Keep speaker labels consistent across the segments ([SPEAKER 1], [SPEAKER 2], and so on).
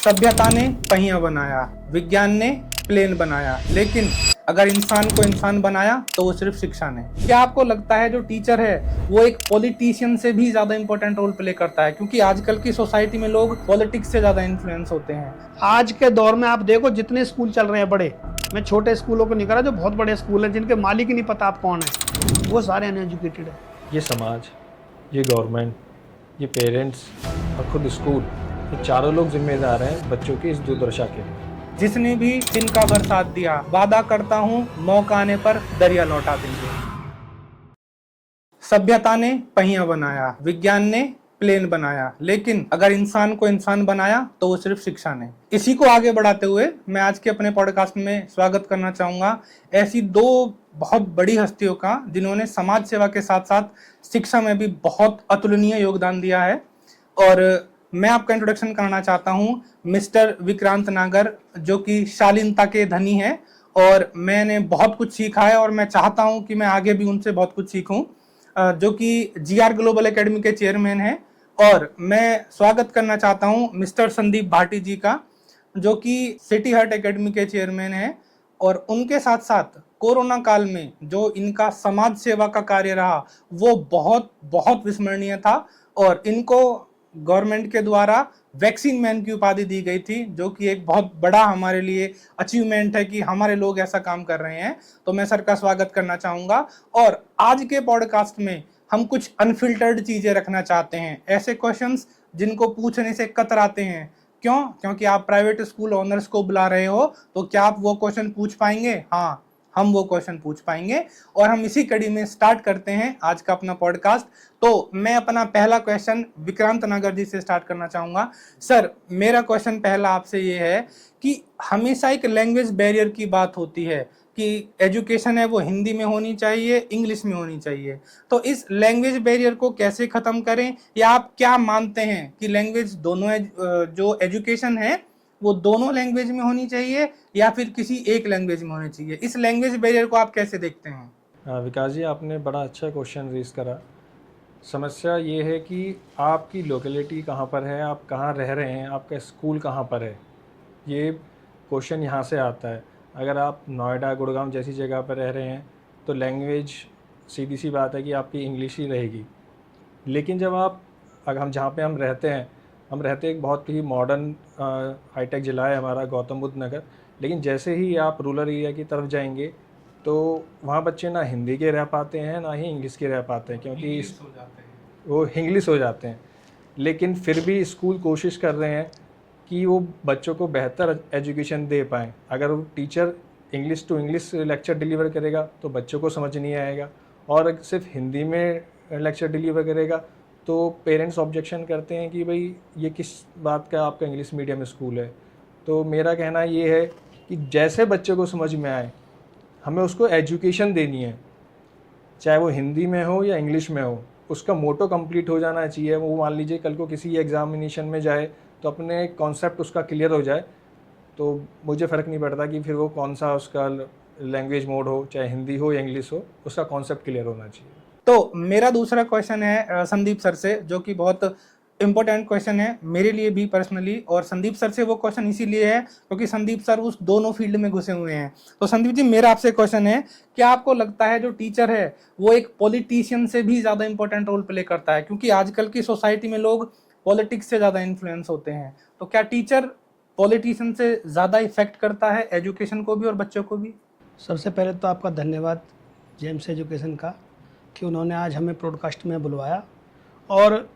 [SPEAKER 1] सभ्यता ने पहिया बनाया, विज्ञान ने प्लेन बनाया, लेकिन अगर इंसान को इंसान बनाया तो वो सिर्फ शिक्षा ने। क्या आपको लगता है जो टीचर है वो एक पॉलिटिशियन से भी ज्यादा इंपॉर्टेंट रोल प्ले करता है? क्योंकि आजकल की सोसाइटी में लोग पॉलिटिक्स से ज्यादा इन्फ्लुएंस होते हैं।
[SPEAKER 2] आज के दौर में आप देखो जितने स्कूल चल रहे हैं बड़े, मैं छोटे स्कूलों को नहीं कर रहा, जो बहुत बड़े स्कूल हैं जिनके मालिक ही नहीं पता आप कौन है, वो सारे अनएजुकेटेड है।
[SPEAKER 3] ये समाज, ये गवर्नमेंट, ये पेरेंट्स और खुद स्कूल, ये चारों लोग जिम्मेदार हैं बच्चों की इस दुर्दशा के लिए।
[SPEAKER 1] जिसने भी जिनका बरसात दिया, वादा करता हूँ मौका आने पर दरिया लौटा देंगे। सभ्यता ने पहिया बनाया, विज्ञान ने प्लेन बनाया, लेकिन अगर इंसान को इंसान बनाया तो वो सिर्फ शिक्षा ने। इसी को आगे बढ़ाते हुए मैं आज के अपने पॉडकास्ट में स्वागत करना चाहूंगा ऐसी दो बहुत बड़ी हस्तियों का जिन्होंने समाज सेवा के साथ साथ शिक्षा में भी बहुत अतुलनीय योगदान दिया है। और मैं आपका इंट्रोडक्शन करना चाहता हूं मिस्टर विक्रांत नागर, जो कि शालीनता के धनी हैं और मैंने बहुत कुछ सीखा है और मैं चाहता हूं कि मैं आगे भी उनसे बहुत कुछ सीखूं, जो कि जीआर ग्लोबल एकेडमी के चेयरमैन हैं। और मैं स्वागत करना चाहता हूं मिस्टर संदीप भाटी जी का, जो कि सिटी हार्ट एकेडमी के चेयरमैन हैं। और उनके साथ साथ कोरोना काल में जो इनका समाज सेवा का कार्य रहा वो बहुत बहुत विस्मरणीय था और इनको गवर्नमेंट के द्वारा वैक्सीन मैन की उपाधि दी गई थी, जो कि एक बहुत बड़ा हमारे लिए अचीवमेंट है कि हमारे लोग ऐसा काम कर रहे हैं। तो मैं सर का स्वागत करना चाहूँगा। और आज के पॉडकास्ट में हम कुछ अनफिल्टर्ड चीज़ें रखना चाहते हैं, ऐसे क्वेश्चंस जिनको पूछने से कतराते हैं। क्यों? क्योंकि आप प्राइवेट स्कूल ओनर्स को बुला रहे हो, तो क्या आप वो क्वेश्चन पूछ पाएंगे? हाँ, हम वो क्वेश्चन पूछ पाएंगे। और हम इसी कड़ी में स्टार्ट करते हैं आज का अपना पॉडकास्ट। तो मैं अपना पहला क्वेश्चन विक्रांत नागर जी से स्टार्ट करना चाहूँगा। सर, मेरा क्वेश्चन पहला आपसे ये है कि हमेशा एक लैंग्वेज बैरियर की बात होती है कि एजुकेशन है वो हिंदी में होनी चाहिए, इंग्लिश में होनी चाहिए। तो इस लैंग्वेज बैरियर को कैसे ख़त्म करें, या आप क्या मानते हैं कि लैंग्वेज दोनों जो एजुकेशन है वो दोनों लैंग्वेज में होनी चाहिए या फिर किसी एक लैंग्वेज में होनी चाहिए? इस लैंग्वेज बैरियर को आप कैसे देखते हैं?
[SPEAKER 3] विकास जी, आपने बड़ा अच्छा क्वेश्चन रेज करा। समस्या ये है कि आपकी लोकेलिटी कहाँ पर है, आप कहाँ रह रहे हैं, आपका स्कूल कहाँ पर है, ये क्वेश्चन यहाँ से आता है। अगर आप नोएडा, गुड़गांव जैसी जगह पर रह रहे हैं तो लैंग्वेज सीधी सी बात है कि आपकी इंग्लिश ही रहेगी। लेकिन जब आप अगर हम जहाँ पे हम रहते हैं, हम रहते एक बहुत ही मॉडर्न हाईटेक ज़िला है हमारा गौतम बुद्ध नगर, लेकिन जैसे ही आप रूरल एरिया की तरफ जाएंगे तो वहाँ बच्चे ना हिंदी के रह पाते हैं ना ही इंग्लिश के रह पाते हैं, क्योंकि वो इंग्लिश हो जाते हैं। लेकिन फिर भी स्कूल कोशिश कर रहे हैं कि वो बच्चों को बेहतर एजुकेशन दे पाएँ। अगर वो teacher English to English lecture deliver करेगा तो बच्चों को समझ नहीं आएगा, और सिर्फ हिंदी में लेक्चर डिलीवर करेगा तो पेरेंट्स ऑब्जेक्शन करते हैं कि भाई ये किस बात का आपका इंग्लिश मीडियम स्कूल है। तो मेरा कहना ये है कि जैसे बच्चे को समझ में आए हमें उसको एजुकेशन देनी है, चाहे वो हिंदी में हो या इंग्लिश में हो। उसका मोटो कंप्लीट हो जाना चाहिए। वो मान लीजिए कल को किसी एग्जामिनेशन में जाए तो अपने कॉन्सेप्ट उसका क्लियर हो जाए, तो मुझे फ़र्क नहीं पड़ता कि फिर वो कौन सा उसका लैंग्वेज मोड हो, चाहे हिंदी हो या इंग्लिश हो, उसका कॉन्सेप्ट क्लियर होना चाहिए।
[SPEAKER 1] तो मेरा दूसरा क्वेश्चन है संदीप सर से, जो कि बहुत इंपॉर्टेंट क्वेश्चन है मेरे लिए भी पर्सनली, और संदीप सर से वो क्वेश्चन इसीलिए है क्योंकि संदीप सर उस दोनों फील्ड में घुसे हुए हैं। तो संदीप जी, मेरा आपसे क्वेश्चन है, क्या आपको लगता है जो टीचर है वो एक पॉलिटिशियन से भी ज़्यादा इंपॉर्टेंट रोल प्ले करता है? क्योंकि आजकल की सोसाइटी में लोग पॉलिटिक्स से ज़्यादा इन्फ्लुएंस होते हैं। तो क्या टीचर पॉलिटिशियन से ज़्यादा इफेक्ट करता है एजुकेशन को भी और बच्चों को भी?
[SPEAKER 2] सबसे पहले तो आपका धन्यवाद जेम्स एजुकेशन का कि उन्होंने आज हमें पॉडकास्ट में बुलवाया। और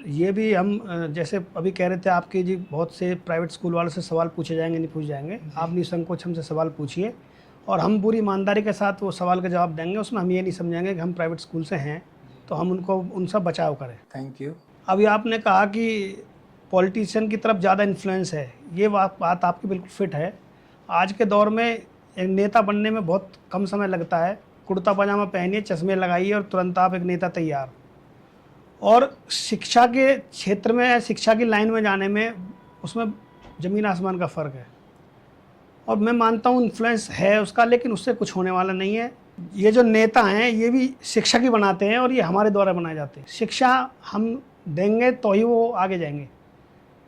[SPEAKER 2] ये भी हम जैसे अभी कह रहे थे आपके जी, बहुत से प्राइवेट स्कूल वालों से सवाल पूछे जाएंगे, नहीं पूछ जाएंगे। आप निसंकोच हमसे सवाल पूछिए और हम पूरी ईमानदारी के साथ वो सवाल का जवाब देंगे। उसमें हम ये नहीं समझेंगे कि हम प्राइवेट स्कूल से हैं तो हम उनसे बचाव करें।
[SPEAKER 1] Thank you.
[SPEAKER 2] अभी आपने कहा कि पॉलिटिशियन की तरफ ज़्यादा इन्फ्लुएंस है, ये बात आपकी बिल्कुल फिट है। आज के दौर में एक नेता बनने में बहुत कम समय लगता है। कुर्ता पजामा पहनिए, चश्मे लगाइए और तुरंत आप एक नेता तैयार। और शिक्षा के क्षेत्र में, शिक्षा की लाइन में जाने में, उसमें ज़मीन आसमान का फ़र्क है। और मैं मानता हूँ इन्फ्लुएंस है उसका, लेकिन उससे कुछ होने वाला नहीं है। ये जो नेता हैं ये भी शिक्षा की बनाते हैं और ये हमारे द्वारा बनाए जाते हैं। शिक्षा हम देंगे तो ही वो आगे जाएंगे,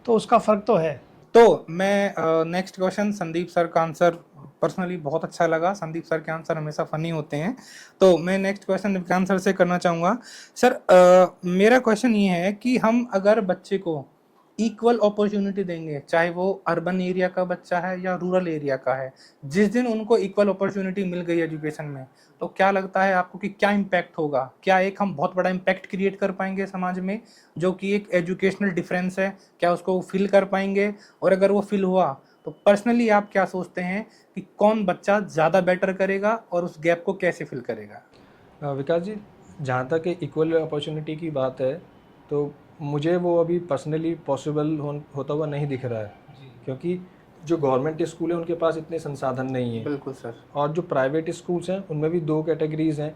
[SPEAKER 2] तो उसका फ़र्क तो है।
[SPEAKER 1] तो मैं नेक्स्ट क्वेश्चन, संदीप सर का आंसर पर्सनली बहुत अच्छा लगा। संदीप सर के आंसर हमेशा फनी होते हैं। तो मैं नेक्स्ट क्वेश्चन विक्रांत सर से करना चाहूँगा। सर मेरा क्वेश्चन ये है कि हम अगर बच्चे को इक्वल अपॉर्चुनिटी देंगे, चाहे वो अर्बन एरिया का बच्चा है या रूरल एरिया का है, जिस दिन उनको इक्वल अपॉर्चुनिटी मिल गई एजुकेशन में, तो क्या लगता है आपको कि क्या इम्पैक्ट होगा? क्या एक हम बहुत बड़ा इम्पैक्ट क्रिएट कर पाएंगे समाज में, जो कि एक एजुकेशनल डिफरेंस है, क्या उसको फिल कर पाएंगे? और अगर वो फिल हुआ तो पर्सनली आप क्या सोचते हैं कि कौन बच्चा ज़्यादा बेटर करेगा और उस गैप को कैसे फिल करेगा?
[SPEAKER 3] विकास जी, जहाँ तक इक्वल अपॉर्चुनिटी की बात है, तो मुझे वो अभी पर्सनली पॉसिबल होता हुआ नहीं दिख रहा है, क्योंकि जो गवर्नमेंट स्कूल है उनके पास इतने संसाधन नहीं है।
[SPEAKER 1] बिल्कुल सर।
[SPEAKER 3] और जो प्राइवेट स्कूल्स हैं उनमें भी दो कैटेगरीज हैं,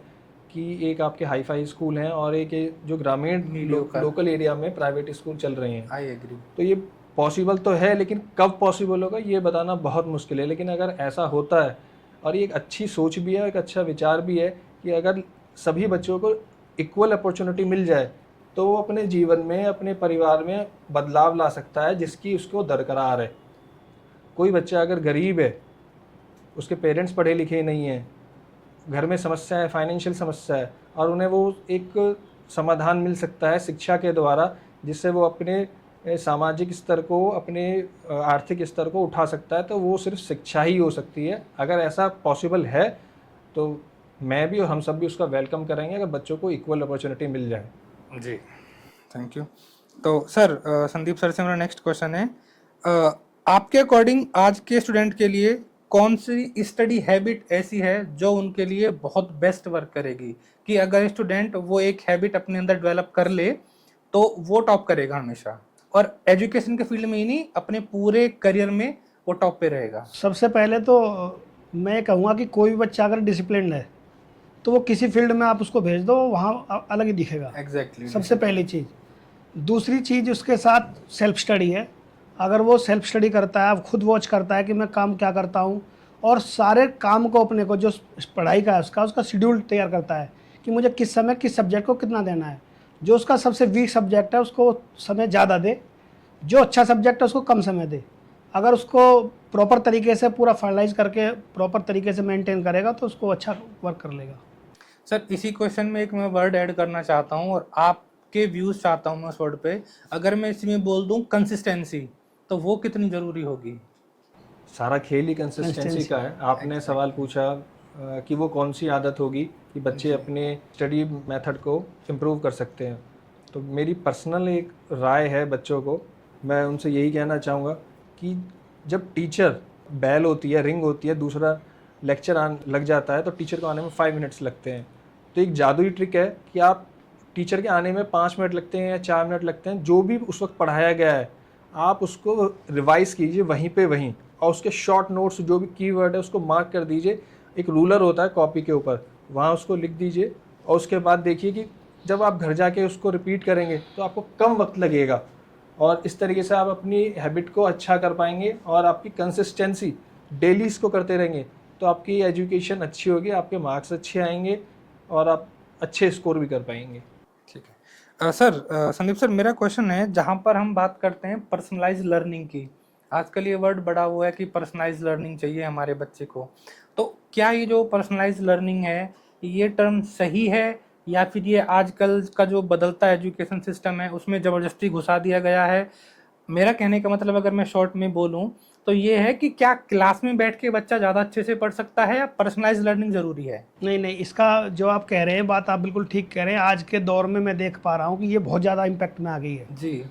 [SPEAKER 3] कि एक आपके हाई फाई स्कूल हैं और एक ये जो ग्रामीण लोकल एरिया में प्राइवेट स्कूल चल रहे हैं।
[SPEAKER 1] I agree.
[SPEAKER 3] तो ये पॉसिबल तो है, लेकिन कब पॉसिबल होगा ये बताना बहुत मुश्किल है। लेकिन अगर ऐसा होता है, और ये एक अच्छी सोच भी है, एक अच्छा विचार भी है, कि अगर सभी बच्चों को इक्वल अपॉर्चुनिटी मिल जाए तो वो अपने जीवन में, अपने परिवार में बदलाव ला सकता है जिसकी उसको दरकार है। कोई बच्चा अगर गरीब है, उसके पेरेंट्स पढ़े लिखे नहीं हैं, घर में समस्या है, फाइनेंशियल समस्या है, और उन्हें वो एक समाधान मिल सकता है शिक्षा के द्वारा, जिससे वो अपने सामाजिक स्तर को, अपने आर्थिक स्तर को उठा सकता है, तो वो सिर्फ शिक्षा ही हो सकती है। अगर ऐसा पॉसिबल है तो मैं भी और हम सब भी उसका वेलकम करेंगे, अगर बच्चों को इक्वल अपॉर्चुनिटी मिल जाए।
[SPEAKER 1] जी, थैंक यू। तो सर संदीप सर से मेरा नेक्स्ट क्वेश्चन है, आपके अकॉर्डिंग आज के स्टूडेंट के लिए कौन सी स्टडी हैबिट ऐसी है जो उनके लिए बहुत बेस्ट वर्क करेगी, कि अगर स्टूडेंट वो एक हैबिट अपने अंदर डेवलप कर ले तो वो टॉप करेगा हमेशा, और एजुकेशन के फील्ड में ही नहीं, अपने पूरे करियर में वो टॉप पे रहेगा?
[SPEAKER 2] सबसे पहले तो मैं ये कहूँगा कि कोई भी बच्चा अगर डिसिप्लिन है तो वो किसी फील्ड में आप उसको भेज दो, वहाँ अलग ही दिखेगा।
[SPEAKER 1] एग्जैक्टली।
[SPEAKER 2] सबसे पहली चीज़। दूसरी चीज़ उसके साथ सेल्फ स्टडी है। अगर वो सेल्फ स्टडी करता है, खुद वॉच करता है कि मैं काम क्या करता हूँ, और सारे काम को अपने को जो पढ़ाई का है उसका शेड्यूल तैयार करता है कि मुझे किस समय किस सब्जेक्ट को कितना देना है। जो उसका सबसे वीक सब्जेक्ट है उसको समय ज़्यादा दे, जो अच्छा सब्जेक्ट है उसको कम समय दे। अगर उसको प्रॉपर तरीके से पूरा फाइनलाइज करके प्रॉपर तरीके से मेंटेन करेगा तो उसको अच्छा वर्क कर लेगा।
[SPEAKER 1] सर इसी क्वेश्चन में एक मैं वर्ड ऐड करना चाहता हूँ और आपके व्यूज़ चाहता हूँ मैं उस वर्ड पे। अगर मैं इसमें बोल दूँ कंसिस्टेंसी, तो वो कितनी ज़रूरी होगी?
[SPEAKER 3] सारा खेल ही कंसिस्टेंसी का है। आपने सवाल पूछा कि वो कौन सी आदत होगी कि बच्चे अपने स्टडी मेथड को इम्प्रूव कर सकते हैं। तो मेरी पर्सनल एक राय है बच्चों को, मैं उनसे यही कहना चाहूँगा कि जब टीचर बेल होती है, रिंग होती है, दूसरा लेक्चर लग जाता है, तो टीचर को आने में 5 मिनट्स लगते हैं। तो एक जादुई ट्रिक है कि आप टीचर के आने में 5 मिनट लगते हैं या 4 मिनट लगते हैं, जो भी उस वक्त पढ़ाया गया है आप उसको रिवाइज़ कीजिए वहीं पे वहीं, और उसके शॉर्ट नोट्स जो भी कीवर्ड है उसको मार्क कर दीजिए। एक रूलर होता है कॉपी के ऊपर, वहाँ उसको लिख दीजिए, और उसके बाद देखिए कि जब आप घर जाके उसको रिपीट करेंगे तो आपको कम वक्त लगेगा, और इस तरीके से आप अपनी हैबिट को अच्छा कर पाएंगे। और आपकी कंसिस्टेंसी डेली इसको करते रहेंगे तो आपकी एजुकेशन अच्छी होगी, आपके मार्क्स अच्छे आएंगे और आप अच्छे स्कोर भी कर पाएंगे।
[SPEAKER 1] ठीक है सर। संदीप सर, मेरा क्वेश्चन है, जहाँ पर हम बात करते हैं पर्सनलाइज लर्निंग की, आजकल ये वर्ड बड़ा हुआ है कि पर्सनलाइज लर्निंग चाहिए हमारे बच्चे को, तो क्या ये जो पर्सनलाइज लर्निंग है ये टर्म सही है, या फिर ये आजकल का जो बदलता एजुकेशन सिस्टम है उसमें ज़बरदस्ती घुसा दिया गया है? मेरा कहने का मतलब अगर मैं शॉर्ट में बोलूं तो ये है कि क्या क्लास में बैठ के बच्चा ज़्यादा अच्छे से पढ़ सकता है, या पर्सनलाइज लर्निंग ज़रूरी है?
[SPEAKER 2] नहीं, इसका जो आप कह रहे हैं बात आप बिल्कुल ठीक कह रहे हैं। आज के दौर में मैं देख पा रहा हूँ कि ये बहुत ज़्यादा इम्पैक्ट में आ गई है
[SPEAKER 1] जी,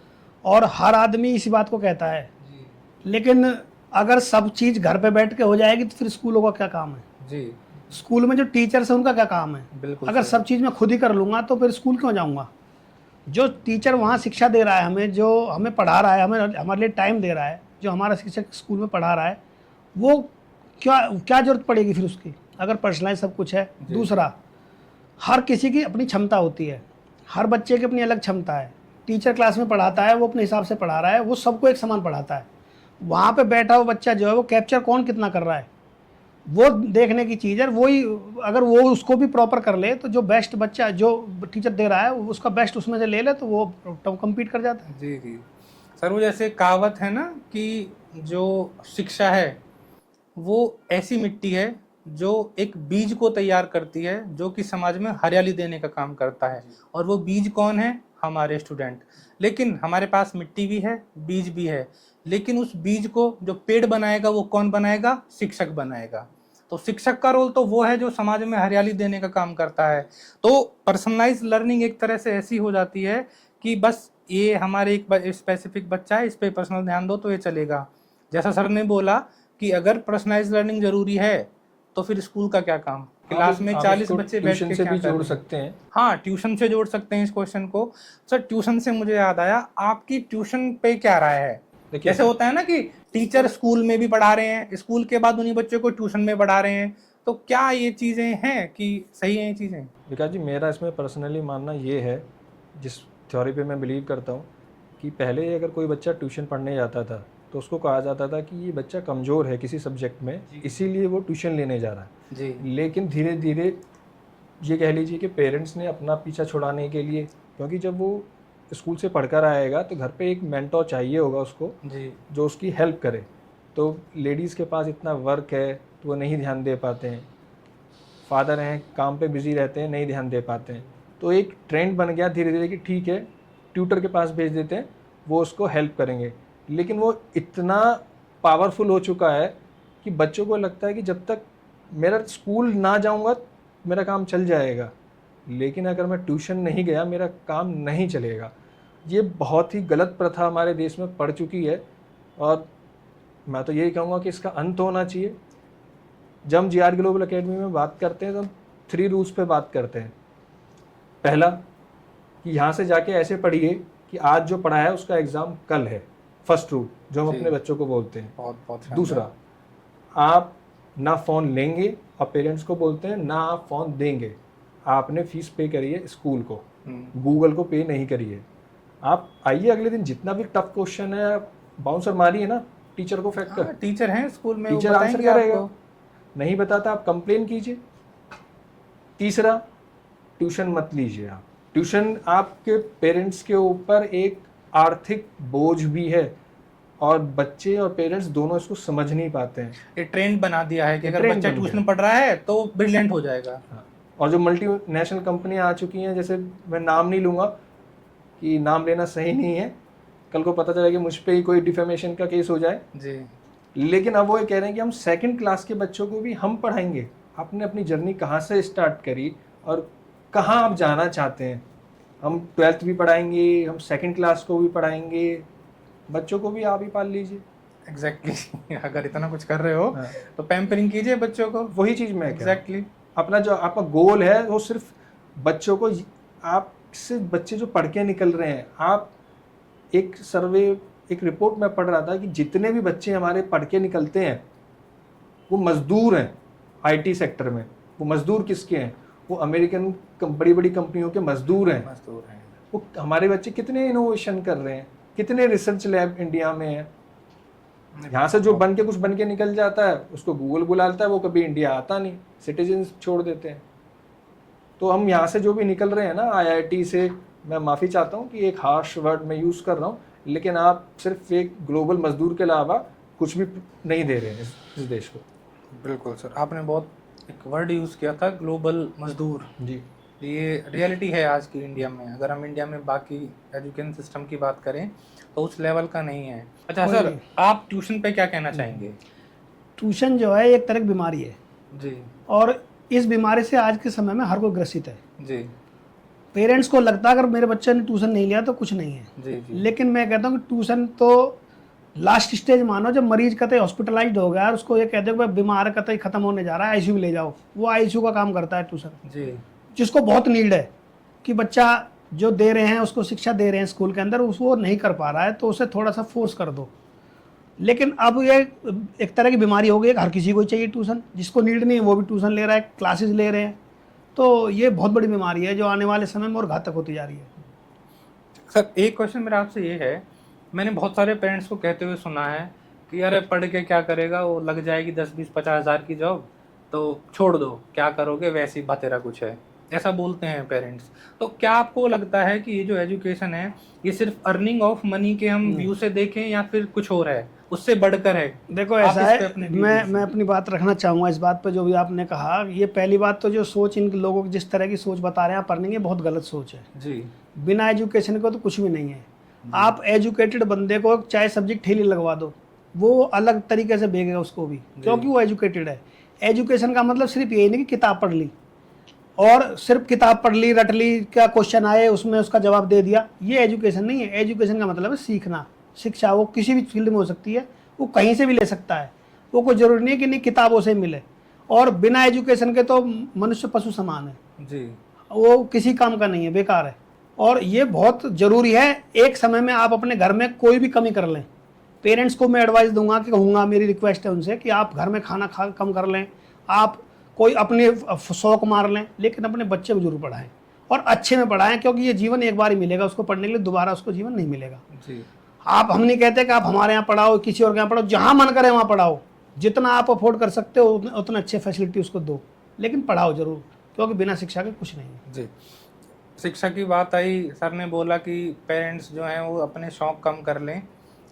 [SPEAKER 2] और हर आदमी इसी बात को कहता है
[SPEAKER 1] जी,
[SPEAKER 2] लेकिन अगर सब चीज़ घर पे बैठ के हो जाएगी तो फिर स्कूलों का क्या काम है?
[SPEAKER 1] जी,
[SPEAKER 2] स्कूल में जो टीचर्स हैं उनका क्या काम है?
[SPEAKER 1] बिल्कुल।
[SPEAKER 2] अगर सब चीज़ मैं खुद ही कर लूँगा तो फिर स्कूल क्यों जाऊँगा? जो टीचर वहाँ शिक्षा दे रहा है हमें, जो हमें पढ़ा रहा है, हमें हमारे लिए टाइम दे रहा है, जो हमारा शिक्षक स्कूल में पढ़ा रहा है, वो क्या ज़रूरत पड़ेगी फिर उसकी, अगर पर्सनलाइज सब कुछ है। दूसरा, हर किसी की अपनी क्षमता होती है, हर बच्चे की अपनी अलग क्षमता है। टीचर क्लास में पढ़ाता है, वो अपने हिसाब से पढ़ा रहा है, वो सबको एक समान पढ़ाता है। वहाँ पे बैठा हुआ बच्चा जो है वो कैप्चर कौन कितना कर रहा है वो देखने की चीज़ है। वही अगर वो उसको भी प्रॉपर कर ले तो जो बेस्ट बच्चा जो टीचर दे रहा है उसका बेस्ट उसमें से ले ले तो वो कम्पीट कर जाता है।
[SPEAKER 1] जी जी। सर वो जैसे कहावत है ना कि जो शिक्षा है वो ऐसी मिट्टी है जो एक बीज को तैयार करती है जो कि समाज में हरियाली देने का काम करता है, और वो बीज कौन है? हमारे स्टूडेंट। लेकिन हमारे पास मिट्टी भी है, बीज भी है, लेकिन उस बीज को जो पेड़ बनाएगा वो कौन बनाएगा? शिक्षक बनाएगा। तो शिक्षक का रोल तो वो है जो समाज में हरियाली देने का काम करता है। तो पर्सनलाइज लर्निंग एक तरह से ऐसी हो जाती है कि बस ये हमारे एक स्पेसिफिक बच्चा है, इस पे पर्सनल ध्यान दो तो ये चलेगा। जैसा सर ने बोला कि अगर पर्सनलाइज लर्निंग जरूरी है तो फिर स्कूल का क्या काम? क्लास में 40 बच्चे बैठ के
[SPEAKER 3] से
[SPEAKER 1] क्या
[SPEAKER 3] भी
[SPEAKER 1] कर रहे
[SPEAKER 3] जोड़
[SPEAKER 1] हैं?
[SPEAKER 3] सकते हैं।
[SPEAKER 1] हाँ, ट्यूशन से जोड़ सकते हैं इस क्वेश्चन को। सर ट्यूशन से मुझे याद आया, आपकी ट्यूशन पे क्या राय है?
[SPEAKER 3] देखिए,
[SPEAKER 1] जैसे होता है ना कि टीचर स्कूल में भी पढ़ा रहे हैं, स्कूल के बाद उन्हीं बच्चों को ट्यूशन में पढ़ा रहे हैं, तो क्या ये चीजें हैं कि सही हैं ये चीजें?
[SPEAKER 3] विकास जी, मेरा इसमें पर्सनली मानना ये है, जिस थ्योरी पे मैं बिलीव करता हूँ, कि पहले अगर कोई बच्चा ट्यूशन पढ़ने जाता था तो उसको कहा जाता था कि ये बच्चा कमज़ोर है किसी सब्जेक्ट में, इसीलिए वो ट्यूशन लेने जा रहा है।
[SPEAKER 1] जी
[SPEAKER 3] लेकिन धीरे धीरे ये कह लीजिए कि पेरेंट्स ने अपना पीछा छुड़ाने के लिए, क्योंकि जब वो स्कूल से पढ़कर आएगा तो घर पे एक मेंटोर चाहिए होगा उसको,
[SPEAKER 1] जी
[SPEAKER 3] जो उसकी हेल्प करे। तो लेडीज़ के पास इतना वर्क है तो वो नहीं ध्यान दे पाते हैं, फादर हैं काम पे बिज़ी रहते हैं, नहीं ध्यान दे पाते हैं। तो एक ट्रेंड बन गया धीरे धीरे कि ठीक है, ट्यूटर के पास भेज देते हैं, वो उसको हेल्प करेंगे। लेकिन वो इतना पावरफुल हो चुका है कि बच्चों को लगता है कि जब तक मेरा स्कूल ना जाऊंगा मेरा काम चल जाएगा, लेकिन अगर मैं ट्यूशन नहीं गया मेरा काम नहीं चलेगा। ये बहुत ही गलत प्रथा हमारे देश में पड़ चुकी है, और मैं तो यही कहूँगा कि इसका अंत होना चाहिए। जब हम GR ग्लोबल एकेडमी में बात करते हैं तो हम 3 रूल्स पे बात करते हैं। पहला, कि यहाँ से जाके ऐसे पढ़िए कि आज जो पढ़ा है उसका एग्ज़ाम कल है। फर्स्ट रूल जो हम
[SPEAKER 1] जी।
[SPEAKER 3] अपने बच्चों को बोलते हैं।
[SPEAKER 1] बहुत बहुत शानदार।
[SPEAKER 3] दूसरा, आप ना फ़ोन लेंगे, और पेरेंट्स को बोलते हैं ना आप फ़ोन देंगे। आपने फ़ीस पे करी है स्कूल को, गूगल को पे नहीं करिए। आप आइए अगले दिन, जितना भी टफ क्वेश्चन है बाउंसर मारिए ना टीचर को फेंक कर,
[SPEAKER 1] हाँ, टीचर हैं स्कूल में, वो
[SPEAKER 3] टीचर आंसर
[SPEAKER 1] बताएंगे
[SPEAKER 3] करेगा।
[SPEAKER 1] आपको।
[SPEAKER 3] नहीं बताता आप कंप्लेन कीजिए। तीसरा, ट्यूशन मत लीजिए आप। ट्यूशन आपके पेरेंट्स के ऊपर एक आर्थिक बोझ भी है, और बच्चे और पेरेंट्स दोनों इसको समझ नहीं पाते हैं।
[SPEAKER 1] ये ट्रेंड बना दिया है कि
[SPEAKER 3] ये
[SPEAKER 1] अगर
[SPEAKER 3] ट्रेंड
[SPEAKER 1] बच्चा
[SPEAKER 3] बन गया
[SPEAKER 1] ट्यूशन पढ़ रहा है तो ब्रिलियंट हो जाएगा।
[SPEAKER 3] हाँ। और जो मल्टीनेशनल कंपनियां आ चुकी हैं, जैसे मैं नाम नहीं लूँगा कि नाम लेना सही नहीं है, कल को पता चला कि मुझ पे ही कोई डिफेमेशन का केस हो जाए,
[SPEAKER 1] जी
[SPEAKER 3] लेकिन अब वो ये कह रहे हैं कि हम 2nd क्लास के बच्चों को भी हम पढ़ाएंगे। आपने अपनी जर्नी कहाँ से स्टार्ट करी और कहाँ आप जाना चाहते हैं? हम 12th भी पढ़ाएंगे, हम 2nd क्लास को भी पढ़ाएंगे, बच्चों को भी आप ही पाल लीजिए।
[SPEAKER 1] एग्जैक्टली अगर इतना कुछ कर रहे हो
[SPEAKER 3] हाँ।
[SPEAKER 1] तो पैम्परिंग कीजिए बच्चों को।
[SPEAKER 3] वही चीज़ मैं कह रहा हूँ।
[SPEAKER 1] एग्जैक्टली
[SPEAKER 3] अपना जो आपका गोल है वो सिर्फ बच्चों को, आपसे बच्चे जो पढ़ के निकल रहे हैं, आप एक सर्वे, एक रिपोर्ट में पढ़ रहा था कि जितने भी बच्चे हमारे पढ़ के निकलते हैं वो मजदूर हैं IT सेक्टर में। वो मजदूर किसके हैं? वो अमेरिकन बड़ी बड़ी कंपनियों के मजदूर हैं।
[SPEAKER 1] मजदूर हैं।
[SPEAKER 3] वो हमारे बच्चे कितने इनोवेशन कर रहे हैं, कितने रिसर्च लैब इंडिया में है। यहाँ से जो बन के कुछ बन के निकल जाता है उसको गूगल बुलाता है, वो कभी इंडिया आता नहीं, सिटीजन छोड़ देते हैं। तो हम यहाँ से जो भी निकल रहे हैं ना IIT से, मैं माफ़ी चाहता हूँ कि एक हार्श वर्ड मैं यूज़ कर रहा हूँ, लेकिन आप सिर्फ एक ग्लोबल मजदूर के अलावा कुछ भी नहीं दे रहे हैं इस देश को।
[SPEAKER 1] बिल्कुल सर, आपने बहुत एक वर्ड यूज़ किया था, ग्लोबल मजदूर।
[SPEAKER 3] जी,
[SPEAKER 1] ये रियलिटी है आज की इंडिया में। अगर हम इंडिया में बाकी एजुकेशन सिस्टम की बात करें तो उस लेवल का नहीं है। अच्छा सर, आप ट्यूशन पे क्या कहना चाहेंगे?
[SPEAKER 2] ट्यूशन जो है एक तरह की बीमारी है,
[SPEAKER 1] जी
[SPEAKER 2] और इस बीमारी से आज के समय में हर कोई ग्रसित है।
[SPEAKER 1] जी
[SPEAKER 2] पेरेंट्स को लगता है अगर मेरे बच्चे ने ट्यूशन नहीं लिया तो कुछ नहीं है।
[SPEAKER 1] जी जी
[SPEAKER 2] लेकिन मैं कहता हूँ कि ट्यूशन तो लास्ट स्टेज मानो, जब मरीज कतई हॉस्पिटलाइज्ड हो गया और उसको ये कहते हो कि बीमार कतई खत्म होने जा रहा है, ICU ले जाओ, वो ICU का काम करता है ट्यूशन।
[SPEAKER 1] जी
[SPEAKER 2] जिसको बहुत नीड है कि बच्चा जो दे रहे हैं उसको शिक्षा दे रहे हैं स्कूल के अंदर, उसको नहीं कर पा रहा है तो उसे थोड़ा सा फोर्स कर दो। लेकिन अब ये एक तरह की बीमारी हो गई, हर किसी को चाहिए ट्यूशन, जिसको नीड नहीं है वो भी ट्यूशन ले रहा है, क्लासेस ले रहे हैं। तो ये बहुत बड़ी बीमारी है जो आने वाले समय में और घातक होती जा रही है।
[SPEAKER 1] सर एक क्वेश्चन मेरा आपसे ये है, मैंने बहुत सारे पेरेंट्स को कहते हुए सुना है कि अरे पढ़ के क्या करेगा, वो लग जाएगी 10-20-50 हज़ार की जॉब, तो छोड़ दो, क्या करोगे, वैसे ही बतेरा कुछ है। ऐसा बोलते हैं पेरेंट्स। तो क्या आपको लगता है कि ये जो एजुकेशन है ये सिर्फ अर्निंग ऑफ मनी के हम व्यू से देखें या फिर कुछ और है, उससे बढ़कर है?
[SPEAKER 2] देखो
[SPEAKER 1] आप
[SPEAKER 2] ऐसा
[SPEAKER 1] इस पे
[SPEAKER 2] है,
[SPEAKER 1] अपने view
[SPEAKER 2] मैं
[SPEAKER 1] दीजिए।
[SPEAKER 2] अपनी बात रखना चाहूँगा इस बात पे जो भी आपने कहा। ये पहली बात तो जो सोच इन लोगों की जिस तरह की सोच बता रहे हैं आप अर्निंग, ये बहुत गलत सोच है।
[SPEAKER 1] जी
[SPEAKER 2] बिना एजुकेशन को तो कुछ भी नहीं है। आप एजुकेटेड बंदे को चाहे सब्जेक्ट ठेली लगवा दो, वो अलग तरीके से भेगेगा उसको भी, क्योंकि वो एजुकेटेड है। एजुकेशन का मतलब सिर्फ यही नहीं कि किताब पढ़ ली और सिर्फ किताब पढ़ ली, रट ली, क्या क्वेश्चन आए उसमें उसका जवाब दे दिया, ये एजुकेशन नहीं है। एजुकेशन का मतलब है सीखना। शिक्षा वो किसी भी फील्ड में हो सकती है, वो कहीं से भी ले सकता है, वो कोई ज़रूरी नहीं है कि नहीं किताबों से मिले। और बिना एजुकेशन के तो मनुष्य पशु समान है,
[SPEAKER 1] जी
[SPEAKER 2] वो किसी काम का नहीं है, बेकार है। और ये बहुत ज़रूरी है। एक समय में आप अपने घर में कोई भी कमी कर लें, पेरेंट्स को मैं एडवाइस दूंगा कि कहूँगा, मेरी रिक्वेस्ट है उनसे कि आप घर में खाना खा कम कर लें, आप कोई अपने शौक मार लें, लेकिन अपने बच्चे को जरूर पढ़ाएं और अच्छे में पढ़ाएं, क्योंकि ये जीवन एक बार ही मिलेगा उसको पढ़ने के लिए, दोबारा उसको जीवन नहीं मिलेगा।
[SPEAKER 1] जी
[SPEAKER 2] हम नहीं कहते कि आप हमारे यहाँ पढ़ाओ, किसी और के यहाँ पढ़ाओ, जहाँ मन करे वहाँ पढ़ाओ, जितना आप अफोर्ड कर सकते हो उतना अच्छे फैसिलिटी उसको दो, लेकिन पढ़ाओ जरूर, क्योंकि बिना शिक्षा के कुछ नहीं है।
[SPEAKER 1] जी शिक्षा की बात आई, सर ने बोला कि पेरेंट्स जो हैं वो अपने शौक कम कर लें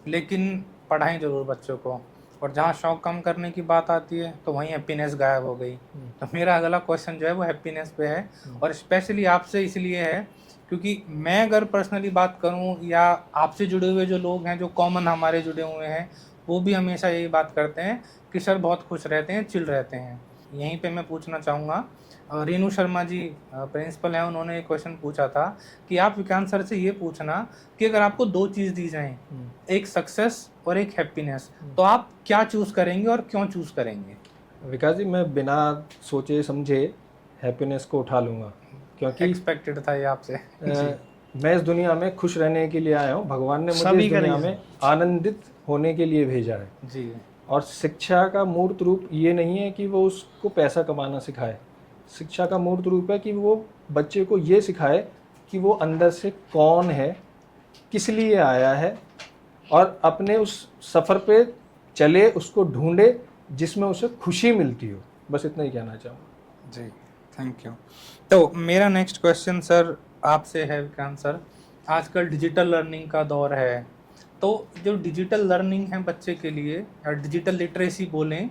[SPEAKER 1] लेकिन पढ़ाएं जरूर बच्चों को, और जहाँ शौक कम करने की बात आती है तो वहीं हैप्पीनेस गायब हो गई। तो मेरा अगला क्वेश्चन जो है वो हैप्पीनेस पे है, और स्पेशली आपसे इसलिए है क्योंकि मैं अगर पर्सनली बात करूं या आपसे जुड़े हुए जो लोग हैं, जो कॉमन हमारे जुड़े हुए हैं, वो भी हमेशा यही बात करते हैं कि सर बहुत खुश रहते हैं, चिल रहते हैं। यहीं पे मैं पूछना चाहूँगा, रेणु शर्मा जी प्रिंसिपल हैं, उन्होंने एक क्वेश्चन पूछा था कि आप विक्रांत सर से ये पूछना कि अगर आपको दो चीज़ दी जाएं, एक सक्सेस और एक हैप्पीनेस, तो आप क्या चूज़ करेंगे और क्यों चूज़ करेंगे?
[SPEAKER 3] विकास जी, मैं बिना सोचे समझे हैप्पीनेस को उठा लूँगा, क्योंकि
[SPEAKER 1] एक्सपेक्टेड था ये आपसे।
[SPEAKER 3] मैं इस दुनिया में खुश रहने के लिए आया हूँ। भगवान ने मुझे
[SPEAKER 2] सभी
[SPEAKER 3] इस दुनिया
[SPEAKER 2] करेंगे।
[SPEAKER 3] में आनंदित होने के लिए भेजा है।
[SPEAKER 1] जी
[SPEAKER 3] और शिक्षा का मूर्त रूप ये नहीं है कि वो उसको पैसा कमाना सिखाए। शिक्षा का मूर्त रूप है कि वो बच्चे को ये सिखाए कि वो अंदर से कौन है, किस लिए आया है, और अपने उस सफ़र पे चले, उसको ढूंढे जिसमें उसे खुशी मिलती हो। बस इतना ही कहना चाहूँगा।
[SPEAKER 1] जी थैंक यू। तो मेरा नेक्स्ट क्वेश्चन सर आपसे है विक्रांत सर, आजकल डिजिटल लर्निंग का दौर है, तो जो डिजिटल लर्निंग है बच्चे के लिए या डिजिटल लिटरेसी बोलें,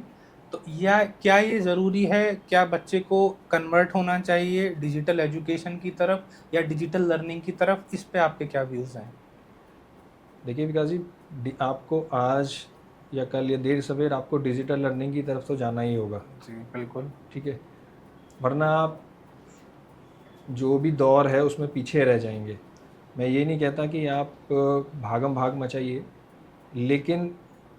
[SPEAKER 1] तो या क्या ये ज़रूरी है, क्या बच्चे को कन्वर्ट होना चाहिए डिजिटल एजुकेशन की तरफ या डिजिटल लर्निंग की तरफ? इस पे आपके क्या व्यूज़ हैं?
[SPEAKER 3] देखिए विकास जी, आपको आज या कल या देर सवेर आपको डिजिटल लर्निंग की तरफ तो जाना ही होगा।
[SPEAKER 1] जी बिल्कुल।
[SPEAKER 3] ठीक है, वरना आप जो भी दौर है उसमें पीछे रह जाएंगे। मैं ये नहीं कहता कि आप भागम भाग मचाइए, लेकिन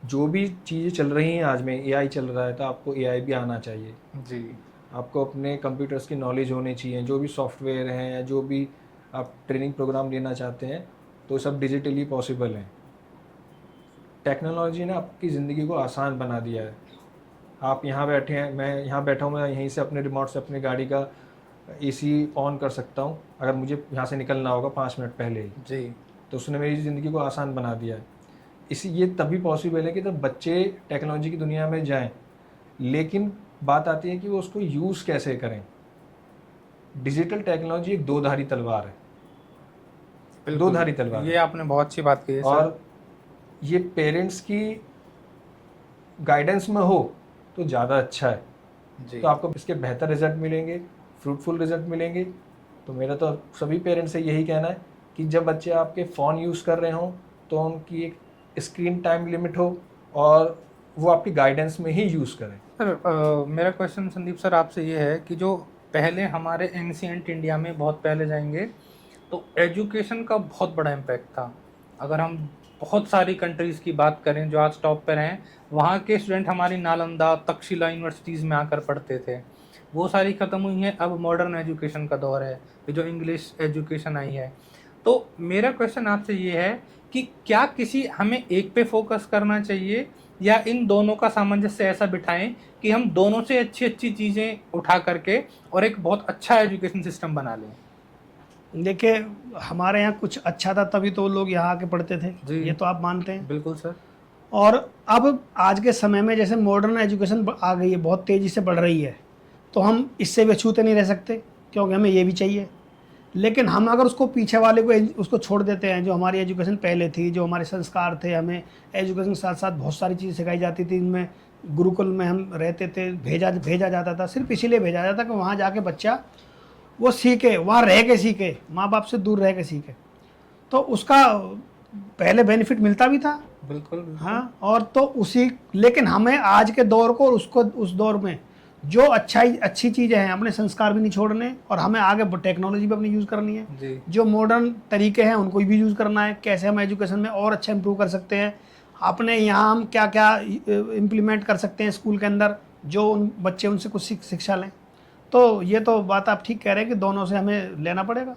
[SPEAKER 3] जो भी चीज़ें चल रही हैं आज में, एआई चल रहा है तो आपको एआई भी आना चाहिए।
[SPEAKER 1] जी
[SPEAKER 3] आपको अपने कंप्यूटर्स की नॉलेज होनी चाहिए। जो भी सॉफ्टवेयर हैं या जो भी आप ट्रेनिंग प्रोग्राम लेना चाहते हैं, तो सब डिजिटली पॉसिबल हैं। टेक्नोलॉजी ने आपकी ज़िंदगी को आसान बना दिया है। आप यहाँ बैठे हैं, मैं यहाँ बैठा हूँ, मैं यहीं से अपने रिमोट से अपनी गाड़ी का एसी ऑन कर सकता हूँ अगर मुझे यहाँ से निकलना होगा 5 मिनट पहले ही।
[SPEAKER 1] जी
[SPEAKER 3] तो उसने मेरी ज़िंदगी को आसान बना दिया है। ये तभी पॉसिबल है कि जब बच्चे टेक्नोलॉजी की दुनिया में जाएं, लेकिन बात आती है कि वो उसको यूज़ कैसे करें। डिजिटल टेक्नोलॉजी एक दो-धारी तलवार है,
[SPEAKER 1] बिल्कुल।
[SPEAKER 3] दो-धारी तलवार
[SPEAKER 1] ये
[SPEAKER 3] है।
[SPEAKER 1] आपने बहुत अच्छी बात कही है सर।
[SPEAKER 3] और ये पेरेंट्स की गाइडेंस में हो तो ज़्यादा अच्छा है,
[SPEAKER 1] जी
[SPEAKER 3] तो आपको इसके बेहतर रिजल्ट मिलेंगे, फ्रूटफुल रिजल्ट मिलेंगे। तो मेरा तो सभी पेरेंट्स से यही कहना है कि जब बच्चे आपके फ़ोन यूज़ कर रहे हों तो उनकी एक स्क्रीन टाइम लिमिट हो और वो आपकी गाइडेंस में ही यूज़ करें।
[SPEAKER 1] सर मेरा क्वेश्चन संदीप सर आपसे ये है कि जो पहले हमारे एंशिएंट इंडिया में बहुत पहले जाएंगे तो एजुकेशन का बहुत बड़ा इम्पैक्ट था। अगर हम बहुत सारी कंट्रीज़ की बात करें जो आज टॉप पर हैं, वहाँ के स्टूडेंट हमारी नालंदा, तक्षशिला यूनिवर्सिटीज़ में आकर पढ़ते थे। वो सारी ख़त्म हुई हैं, अब मॉडर्न एजुकेशन का दौर है, ये जो इंग्लिश एजुकेशन आई है। तो मेरा क्वेश्चन आपसे ये है कि क्या किसी हमें एक पे फोकस करना चाहिए या इन दोनों का सामंजस्य ऐसा बिठाएं कि हम दोनों से अच्छी अच्छी चीज़ें उठा करके और एक बहुत अच्छा एजुकेशन सिस्टम बना लें?
[SPEAKER 2] देखिए, हमारे यहाँ कुछ अच्छा था तभी तो लोग यहाँ आके पढ़ते थे,
[SPEAKER 1] जी।
[SPEAKER 2] ये तो आप मानते हैं।
[SPEAKER 1] बिल्कुल सर।
[SPEAKER 2] और अब आज के समय में जैसे मॉडर्न एजुकेशन आ गई है, बहुत तेज़ी से बढ़ रही है, तो हम इससे भी अछूते नहीं रह सकते। क्योंकि हमें ये भी चाहिए। लेकिन हम अगर उसको पीछे वाले को उसको छोड़ देते हैं, जो हमारी एजुकेशन पहले थी, जो हमारे संस्कार थे, हमें एजुकेशन के साथ साथ बहुत सारी चीज़ें सिखाई जाती थी। इनमें गुरुकुल में हम रहते थे, भेजा जाता था, सिर्फ इसीलिए भेजा जाता कि वहाँ जाके बच्चा वो सीखे, वहाँ रह के सीखे, माँ बाप से दूर रह के सीखे। तो उसका पहले बेनिफिट मिलता भी था।
[SPEAKER 1] बिल्कुल बिल्कुल।
[SPEAKER 2] हाँ, और तो उसी, लेकिन हमें आज के दौर को उसको उस दौर में जो अच्छी चीज़ें हैं, अपने संस्कार भी नहीं छोड़ने, और हमें आगे टेक्नोलॉजी भी अपनी यूज़ करनी है।
[SPEAKER 1] जी
[SPEAKER 2] जो मॉडर्न तरीके हैं उनको भी यूज़ करना है। कैसे हम एजुकेशन में और अच्छा इम्प्रूव कर सकते हैं, अपने यहाँ हम क्या क्या इम्प्लीमेंट कर सकते हैं स्कूल के अंदर, जो उन बच्चे उनसे कुछ शिक्षा लें। तो ये तो बात आप ठीक कह रहे हैं कि दोनों से हमें लेना पड़ेगा,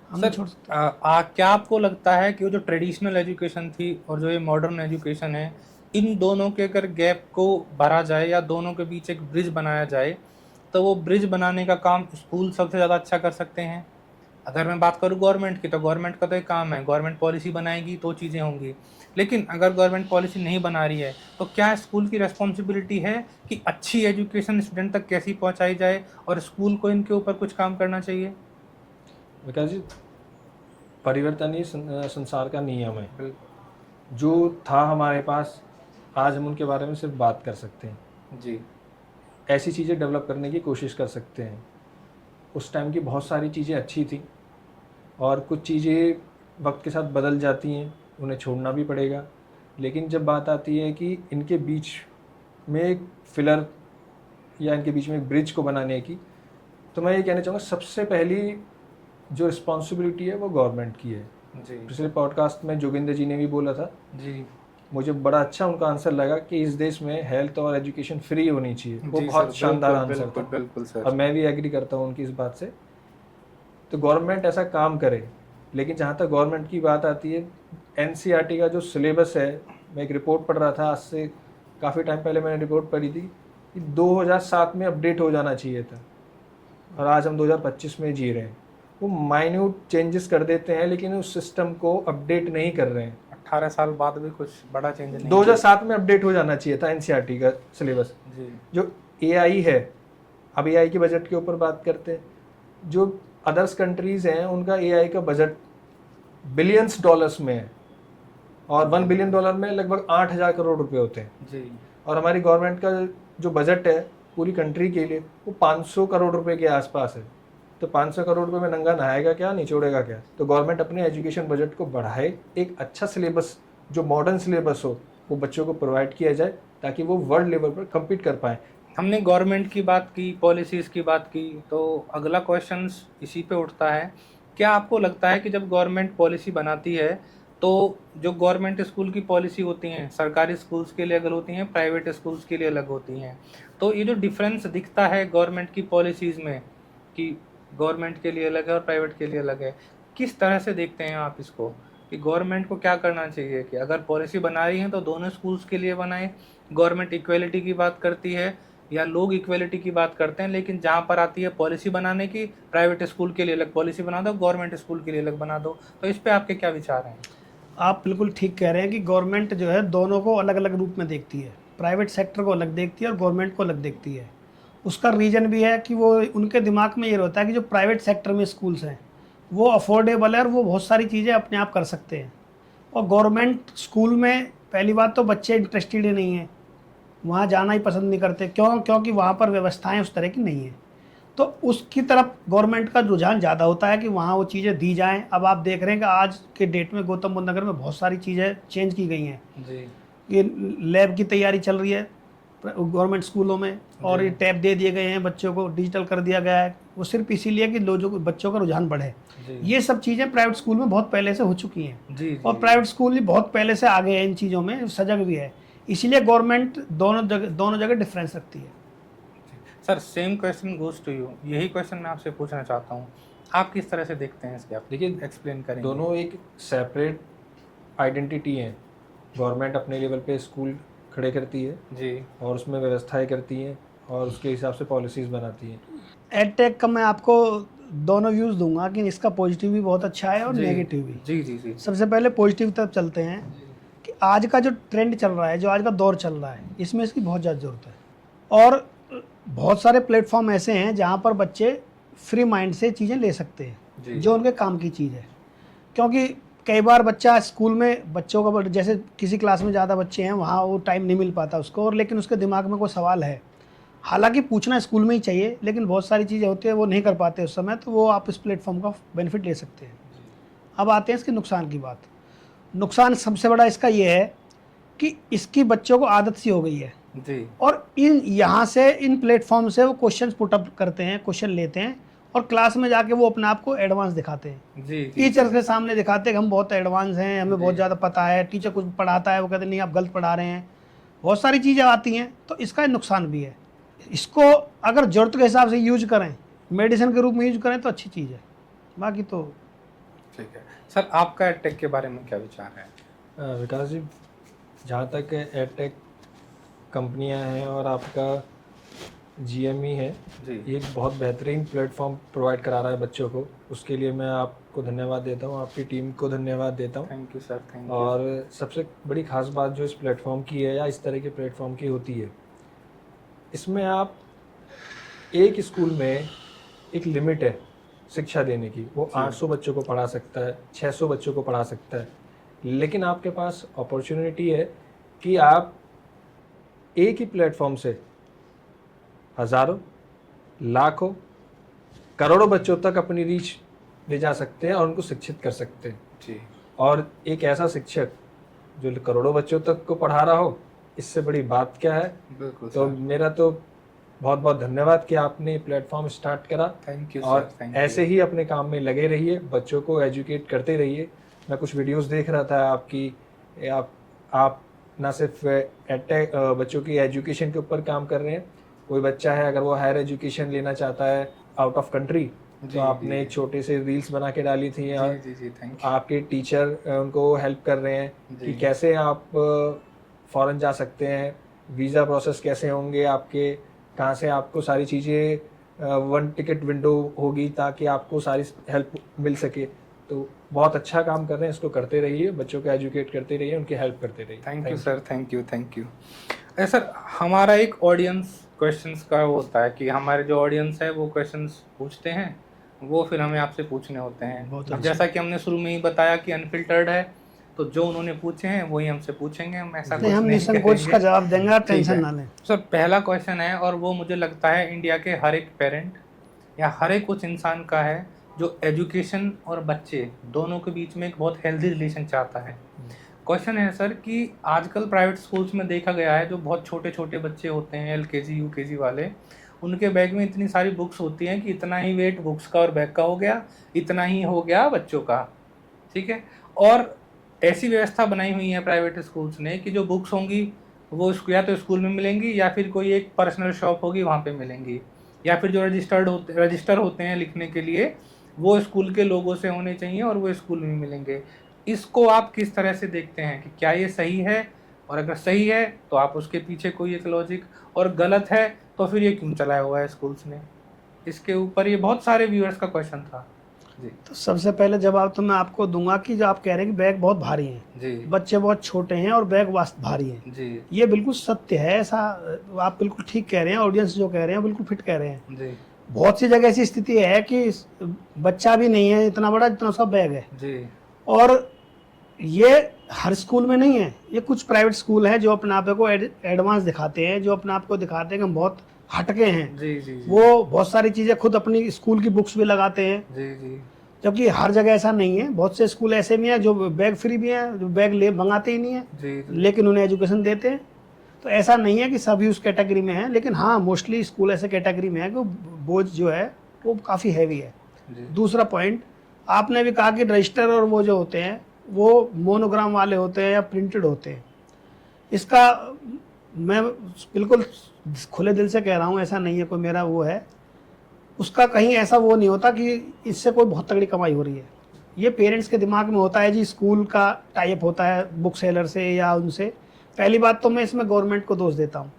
[SPEAKER 2] हम नहीं छोड़ सकते।
[SPEAKER 1] क्या आपको लगता है कि वो जो ट्रेडिशनल एजुकेशन थी और जो ये मॉडर्न एजुकेशन है, इन दोनों के अगर गैप को भरा जाए या दोनों के बीच एक ब्रिज बनाया जाए, तो वो ब्रिज बनाने का काम स्कूल सबसे ज़्यादा अच्छा कर सकते हैं? अगर मैं बात करूँ गवर्नमेंट की, तो गवर्नमेंट का तो एक काम है, गवर्नमेंट पॉलिसी बनाएगी तो चीज़ें होंगी। लेकिन अगर गवर्नमेंट पॉलिसी नहीं बना रही है, तो क्या स्कूल की रिस्पॉन्सिबिलिटी है कि अच्छी एजुकेशन स्टूडेंट तक कैसी पहुंचाई जाए, और स्कूल को इनके ऊपर कुछ काम करना चाहिए?
[SPEAKER 3] विकास जी, परिवर्तन ही संसार का नियम है। जो था हमारे पास, आज हम उनके बारे में सिर्फ बात कर सकते हैं।
[SPEAKER 1] जी
[SPEAKER 3] ऐसी चीज़ें डेवलप करने की कोशिश कर सकते हैं। उस टाइम की बहुत सारी चीज़ें अच्छी थी, और कुछ चीज़ें वक्त के साथ बदल जाती हैं, उन्हें छोड़ना भी पड़ेगा। लेकिन जब बात आती है कि इनके बीच में एक फिलर या इनके बीच में एक ब्रिज को बनाने की, तो मैं ये कहना चाहूँगा, सबसे पहली जो रिस्पॉन्सिबिलिटी है वो गवर्नमेंट की है।
[SPEAKER 1] जी
[SPEAKER 3] पिछले पॉडकास्ट में जोगिंदर जी ने भी बोला था,
[SPEAKER 1] जी
[SPEAKER 3] मुझे बड़ा अच्छा उनका आंसर लगा कि इस देश में हेल्थ और एजुकेशन फ्री होनी चाहिए। वो
[SPEAKER 1] जी
[SPEAKER 3] बहुत
[SPEAKER 1] सर,
[SPEAKER 3] शानदार
[SPEAKER 1] बिल्कुल,
[SPEAKER 3] आंसर
[SPEAKER 1] बिल्कुल,
[SPEAKER 3] था,
[SPEAKER 1] बिल्कुल सर।
[SPEAKER 3] और मैं भी एग्री करता हूँ उनकी इस बात से। तो गवर्नमेंट ऐसा काम करे। लेकिन जहाँ तक गवर्नमेंट की बात आती है, एनसीईआरटी का जो सिलेबस है, मैं एक रिपोर्ट पढ़ रहा था, आज से काफ़ी टाइम पहले मैंने रिपोर्ट पढ़ी थी कि 2007 में अपडेट हो जाना चाहिए था, और आज हम 2025 में जी रहे हैं। वो माइन्यूट चेंजेस कर देते हैं, लेकिन उस सिस्टम को अपडेट नहीं कर रहे हैं।
[SPEAKER 1] 18 साल बाद भी कुछ बड़ा चेंज नहीं
[SPEAKER 3] 2007 में अपडेट हो जाना चाहिए था एनसीईआरटी का सिलेबस।
[SPEAKER 1] जी
[SPEAKER 3] जो एआई है, अब एआई के बजट के ऊपर बात करते हैं। जो अदर्स कंट्रीज़ हैं, उनका एआई का बजट बिलियंस डॉलर्स में है, और $1 बिलियन में लगभग 8,000 करोड़ रुपए होते हैं।
[SPEAKER 1] जी
[SPEAKER 3] और हमारी गवर्नमेंट का जो बजट है पूरी कंट्री के लिए, वो 500 करोड़ रुपए के आसपास है। तो 500 करोड़ रुपए में नंगा नहाएगा क्या, निचोड़ेगा क्या? तो गवर्नमेंट अपने एजुकेशन बजट को बढ़ाए, एक अच्छा सिलेबस जो मॉडर्न सिलेबस हो वो बच्चों को प्रोवाइड किया जाए, ताकि वो वर्ल्ड लेवल पर कम्पीट कर पाएँ।
[SPEAKER 1] हमने गवर्नमेंट की बात की, पॉलिसीज़ की बात की, तो अगला क्वेश्चन इसी पे उठता है, क्या आपको लगता है कि जब गवर्नमेंट पॉलिसी बनाती है, तो जो गवर्नमेंट स्कूल की पॉलिसी होती हैं, सरकारी स्कूल्स के लिए अलग होती हैं, प्राइवेट स्कूल्स के लिए अलग होती हैं, तो ये जो डिफरेंस दिखता है गवर्नमेंट की पॉलिसीज़ में कि गवर्नमेंट के लिए अलग है और प्राइवेट के लिए अलग है, किस तरह से देखते हैं आप इसको, कि गवर्नमेंट को क्या करना चाहिए कि अगर पॉलिसी बना रही है तो दोनों स्कूल्स के लिए बनाए? गवर्नमेंट इक्वलिटी की बात करती है, या लोग इक्वलिटी की बात करते हैं, लेकिन जहाँ पर आती है पॉलिसी बनाने की, प्राइवेट स्कूल के लिए अलग पॉलिसी बना दो, गवर्नमेंट स्कूल के लिए अलग बना दो, तो इस पे आपके क्या विचार हैं?
[SPEAKER 2] आप बिल्कुल ठीक कह रहे हैं कि गवर्नमेंट जो है दोनों को अलग अलग रूप में देखती है। प्राइवेट सेक्टर को अलग देखती है और गवर्नमेंट को अलग देखती है। उसका रीज़न भी है कि वो उनके दिमाग में ये रहता है कि जो प्राइवेट सेक्टर में स्कूल्स हैं वो अफोर्डेबल है और वो बहुत सारी चीज़ें अपने आप कर सकते हैं। और गवर्नमेंट स्कूल में पहली बात तो बच्चे इंटरेस्टेड ही नहीं हैं, वहाँ जाना ही पसंद नहीं करते। क्योंकि वहाँ पर व्यवस्थाएं उस तरह की नहीं हैं। तो उसकी तरफ गवर्नमेंट का रुझान ज़्यादा होता है कि वहाँ वो चीज़ें दी जाएं। अब आप देख रहे हैं कि आज के डेट में गौतम बुद्ध नगर में बहुत सारी चीज़ें चेंज की गई हैं।
[SPEAKER 1] जी
[SPEAKER 2] ये लैब की तैयारी चल रही है गवर्नमेंट स्कूलों में, और ये टैब दे दिए गए हैं, बच्चों को डिजिटल कर दिया गया है। वो सिर्फ इसीलिए कि बच्चों का रुझान बढ़े। ये सब चीज़ें प्राइवेट स्कूल में बहुत पहले से हो चुकी हैं।
[SPEAKER 1] जी
[SPEAKER 2] और प्राइवेट स्कूल भी बहुत पहले से आगे हैं इन चीज़ों में, सजग भी है। इसीलिए गवर्नमेंट दोनों जगह डिफरेंस रखती है।
[SPEAKER 1] Sir, same question goes to you, यही क्वेश्चन मैं आपसे पूछना चाहता हूँ, आप किस तरह से देखते हैं इसके? आप
[SPEAKER 3] देखिए,
[SPEAKER 1] एक्सप्लेन करें।
[SPEAKER 3] दोनों एक सेपरेट आइडेंटिटी हैं। गवर्नमेंट अपने लेवल पे स्कूल खड़े करती है
[SPEAKER 1] जी,
[SPEAKER 3] और उसमें व्यवस्थाएं करती हैं, और उसके हिसाब से पॉलिसीज़ बनाती हैं।
[SPEAKER 2] एडटेक का मैं आपको दोनों व्यूज़ दूंगा कि इसका पॉजिटिव भी बहुत अच्छा है और नेगेटिव भी।
[SPEAKER 1] जी जी जी
[SPEAKER 2] सबसे पहले पॉजिटिव तरफ चलते हैं कि आज का जो ट्रेंड चल रहा है, जो आज का दौर चल रहा है, इसमें इसकी बहुत ज़्यादा ज़रूरत है। और बहुत सारे प्लेटफॉर्म ऐसे हैं जहाँ पर बच्चे फ्री माइंड से चीज़ें ले सकते हैं
[SPEAKER 1] जी।
[SPEAKER 2] जो उनके काम की चीज़ है। क्योंकि कई बार बच्चा स्कूल में बच्चों का जैसे किसी क्लास में ज़्यादा बच्चे हैं वहाँ वो टाइम नहीं मिल पाता उसको, और लेकिन उसके दिमाग में कोई सवाल है, हालांकि पूछना स्कूल में ही चाहिए, लेकिन बहुत सारी चीज़ें होती है वो नहीं कर पाते उस समय, तो वो आप इस प्लेटफॉर्म का बेनिफिट ले सकते हैं। अब आते हैं इसके नुकसान की बात। नुकसान सबसे बड़ा इसका ये है कि इसकी बच्चों को आदत सी हो गई है
[SPEAKER 1] जी
[SPEAKER 2] और यहाँ से इन प्लेटफॉर्म से वो क्वेश्चन पुटअप करते हैं, क्वेश्चन लेते हैं और क्लास में जाके वो अपने आप को एडवांस दिखाते हैं।
[SPEAKER 1] जी
[SPEAKER 2] टीचर के सामने दिखाते हैं कि हम बहुत एडवांस हैं, हमें बहुत ज़्यादा पता है। टीचर कुछ पढ़ाता है वो कहते नहीं आप गलत पढ़ा रहे हैं, बहुत सारी चीज़ें आती हैं, तो इसका नुकसान भी है। इसको अगर ज़रूरत के हिसाब से यूज करें, मेडिसिन के रूप में यूज करें तो अच्छी चीज़ है, बाकी तो
[SPEAKER 1] ठीक है। सर आपका एडटेक के बारे में क्या विचार है?
[SPEAKER 3] विकास जी, जहाँ तक एडटेक कंपनियां हैं और आपका GME है,
[SPEAKER 1] जी
[SPEAKER 3] ये एक बहुत बेहतरीन प्लेटफॉर्म प्रोवाइड करा रहा है बच्चों को। उसके लिए मैं आपको धन्यवाद देता हूँ, आपकी टीम को धन्यवाद देता हूँ।
[SPEAKER 1] Thank you sir, thank you.
[SPEAKER 3] और सबसे बड़ी खास बात जो इस प्लेटफॉर्म की है या इस तरह के प्लेटफॉर्म की होती है, इसमें आप एक स्कूल में एक लिमिट है शिक्षा देने की, वो 800 बच्चों को पढ़ा सकता है, 600 बच्चों को पढ़ा सकता है, लेकिन आपके पास अपॉर्चुनिटी है कि आप एक ही प्लेटफॉर्म से हज़ारों, लाखों, करोड़ों बच्चों तक अपनी रीच ले जा सकते हैं और उनको शिक्षित कर सकते हैं।
[SPEAKER 1] जी
[SPEAKER 3] और एक ऐसा शिक्षक जो करोड़ों बच्चों तक को पढ़ा रहा हो, इससे बड़ी बात क्या है।
[SPEAKER 1] बिल्कुल
[SPEAKER 3] तो
[SPEAKER 1] सर।
[SPEAKER 3] मेरा तो बहुत बहुत धन्यवाद कि आपने प्लेटफॉर्म स्टार्ट करा।
[SPEAKER 1] थैंक यू
[SPEAKER 3] और
[SPEAKER 1] सर, थैंक
[SPEAKER 3] ऐसे ही अपने काम में लगे रहिए, बच्चों को एजुकेट करते रहिए। मैं कुछ वीडियोस देख रहा था आपकी, आप ना सिर्फ एडटेक बच्चों की एजुकेशन के ऊपर काम कर रहे हैं, कोई बच्चा है अगर वो हायर एजुकेशन लेना चाहता है आउट ऑफ कंट्री,
[SPEAKER 1] जी,
[SPEAKER 3] तो आपने
[SPEAKER 1] जी।
[SPEAKER 3] एक छोटे से रील्स बना के डाली थी, या
[SPEAKER 1] जी जी जी थैंक यू।
[SPEAKER 3] आपके टीचर उनको हेल्प कर रहे हैं
[SPEAKER 1] जी।
[SPEAKER 3] कि कैसे आप फॉरेन जा सकते हैं, वीज़ा प्रोसेस कैसे होंगे आपके, कहाँ से आपको सारी चीज़ें वन टिकट विंडो होगी ताकि आपको सारी हेल्प मिल सके। तो बहुत अच्छा काम कर रहे हैं, इसको करते रहिए, बच्चों को एजुकेट करते रहिए, उनकी हेल्प करते रहिए।
[SPEAKER 1] Thank you sir, thank you, thank you. Sir हमारा एक ऑडियंस क्वेश्चंस का होता है कि हमारे जो ऑडियंस है वो क्वेश्चंस पूछते हैं, वो फिर हमें आपसे पूछने होते हैं।
[SPEAKER 2] बहुत
[SPEAKER 1] अब
[SPEAKER 2] अच्छा।
[SPEAKER 1] जैसा कि हमने शुरू में ही बताया कि अनफिल्टर्ड है, तो जो उन्होंने पूछे हैं वही हमसे पूछेंगे, हम ऐसा कुछ
[SPEAKER 2] नहीं, हम
[SPEAKER 1] नहीं
[SPEAKER 2] निसंकोच
[SPEAKER 1] करेंगे।
[SPEAKER 2] का जवाब देंगे, आप
[SPEAKER 1] ठीक
[SPEAKER 2] टेंशन
[SPEAKER 1] है।
[SPEAKER 2] ना लें।
[SPEAKER 1] सर पहला क्वेश्चन है, और वो मुझे लगता है इंडिया के हर एक पेरेंट या हर एक कुछ इंसान का है जो एजुकेशन और बच्चे दोनों के बीच में एक बहुत हेल्दी रिलेशन चाहता है। क्वेश्चन है सर कि आजकल प्राइवेट स्कूल्स में देखा गया है जो बहुत छोटे छोटे बच्चे होते हैं, LKG UKG वाले, उनके बैग में इतनी सारी बुक्स होती हैं कि इतना ही वेट बुक्स का और बैग का हो गया, इतना ही हो गया बच्चों का, ठीक है। और ऐसी व्यवस्था बनाई हुई है प्राइवेट स्कूल्स ने कि जो बुक्स होंगी वो या तो स्कूल में मिलेंगी या फिर कोई एक पर्सनल शॉप होगी वहाँ पे मिलेंगी, या फिर जो रजिस्टर होते हैं लिखने के लिए वो स्कूल के लोगों से होने चाहिए और वो स्कूल में मिलेंगे। इसको आप किस तरह से देखते हैं कि क्या ये सही है, और अगर सही है तो आप उसके पीछे कोई एक लॉजिक, और गलत है तो फिर ये क्यों चलाया हुआ है स्कूल्स ने? इसके ऊपर ये बहुत सारे व्यूअर्स का क्वेश्चन था जी।
[SPEAKER 2] तो सबसे पहले जवाब तो मैं आपको दूंगा कि जो आप कह रहे हैं कि बैग बहुत भारी हैं,
[SPEAKER 1] जी
[SPEAKER 2] बच्चे बहुत छोटे हैं और बैग भारी हैं,
[SPEAKER 1] जी
[SPEAKER 2] ये बिल्कुल सत्य है। ऐसा आप बिल्कुल ठीक कह रहे हैं, ऑडियंस जो कह रहे हैं बिल्कुल फिट कह रहे हैं।
[SPEAKER 1] जी
[SPEAKER 2] बहुत सी जगह ऐसी स्थिति है कि बच्चा भी नहीं है इतना बड़ा जितना उसका बैग है,
[SPEAKER 1] जी
[SPEAKER 2] और ये हर स्कूल में नहीं है। ये कुछ प्राइवेट स्कूल है जो अपने आप को एडवांस दिखाते हैं, जो अपने आप को दिखाते हैं कि हम बहुत हटके हैं।
[SPEAKER 1] जी जी
[SPEAKER 2] वो बहुत सारी चीज़ें खुद अपनी स्कूल की बुक्स भी लगाते हैं,
[SPEAKER 1] जी जी
[SPEAKER 2] जबकि हर जगह ऐसा नहीं है। बहुत से स्कूल ऐसे भी हैं जो बैग फ्री भी हैं, जो बैग ले मंगाते ही नहीं है,
[SPEAKER 1] जी
[SPEAKER 2] लेकिन उन्हें एजुकेशन देते हैं। तो ऐसा नहीं है कि सभी उस कैटेगरी में हैं, लेकिन हाँ मोस्टली स्कूल ऐसे कैटेगरी में है कि बोझ जो है वो काफ़ी हैवी है।
[SPEAKER 1] जी
[SPEAKER 2] दूसरा पॉइंट, आपने भी कहा कि रजिस्टर और वो जो होते हैं वो मोनोग्राम वाले होते हैं या प्रिंटेड होते हैं। इसका मैं बिल्कुल खुले दिल से कह रहा हूँ, ऐसा नहीं है कोई मेरा वो है, उसका कहीं ऐसा वो नहीं होता कि इससे कोई बहुत तगड़ी कमाई हो रही है। ये पेरेंट्स के दिमाग में होता है जी, स्कूल का टाइप होता है बुक सेलर से या उनसे। पहली बात तो मैं इसमें गवर्नमेंट को दोष देता हूँ।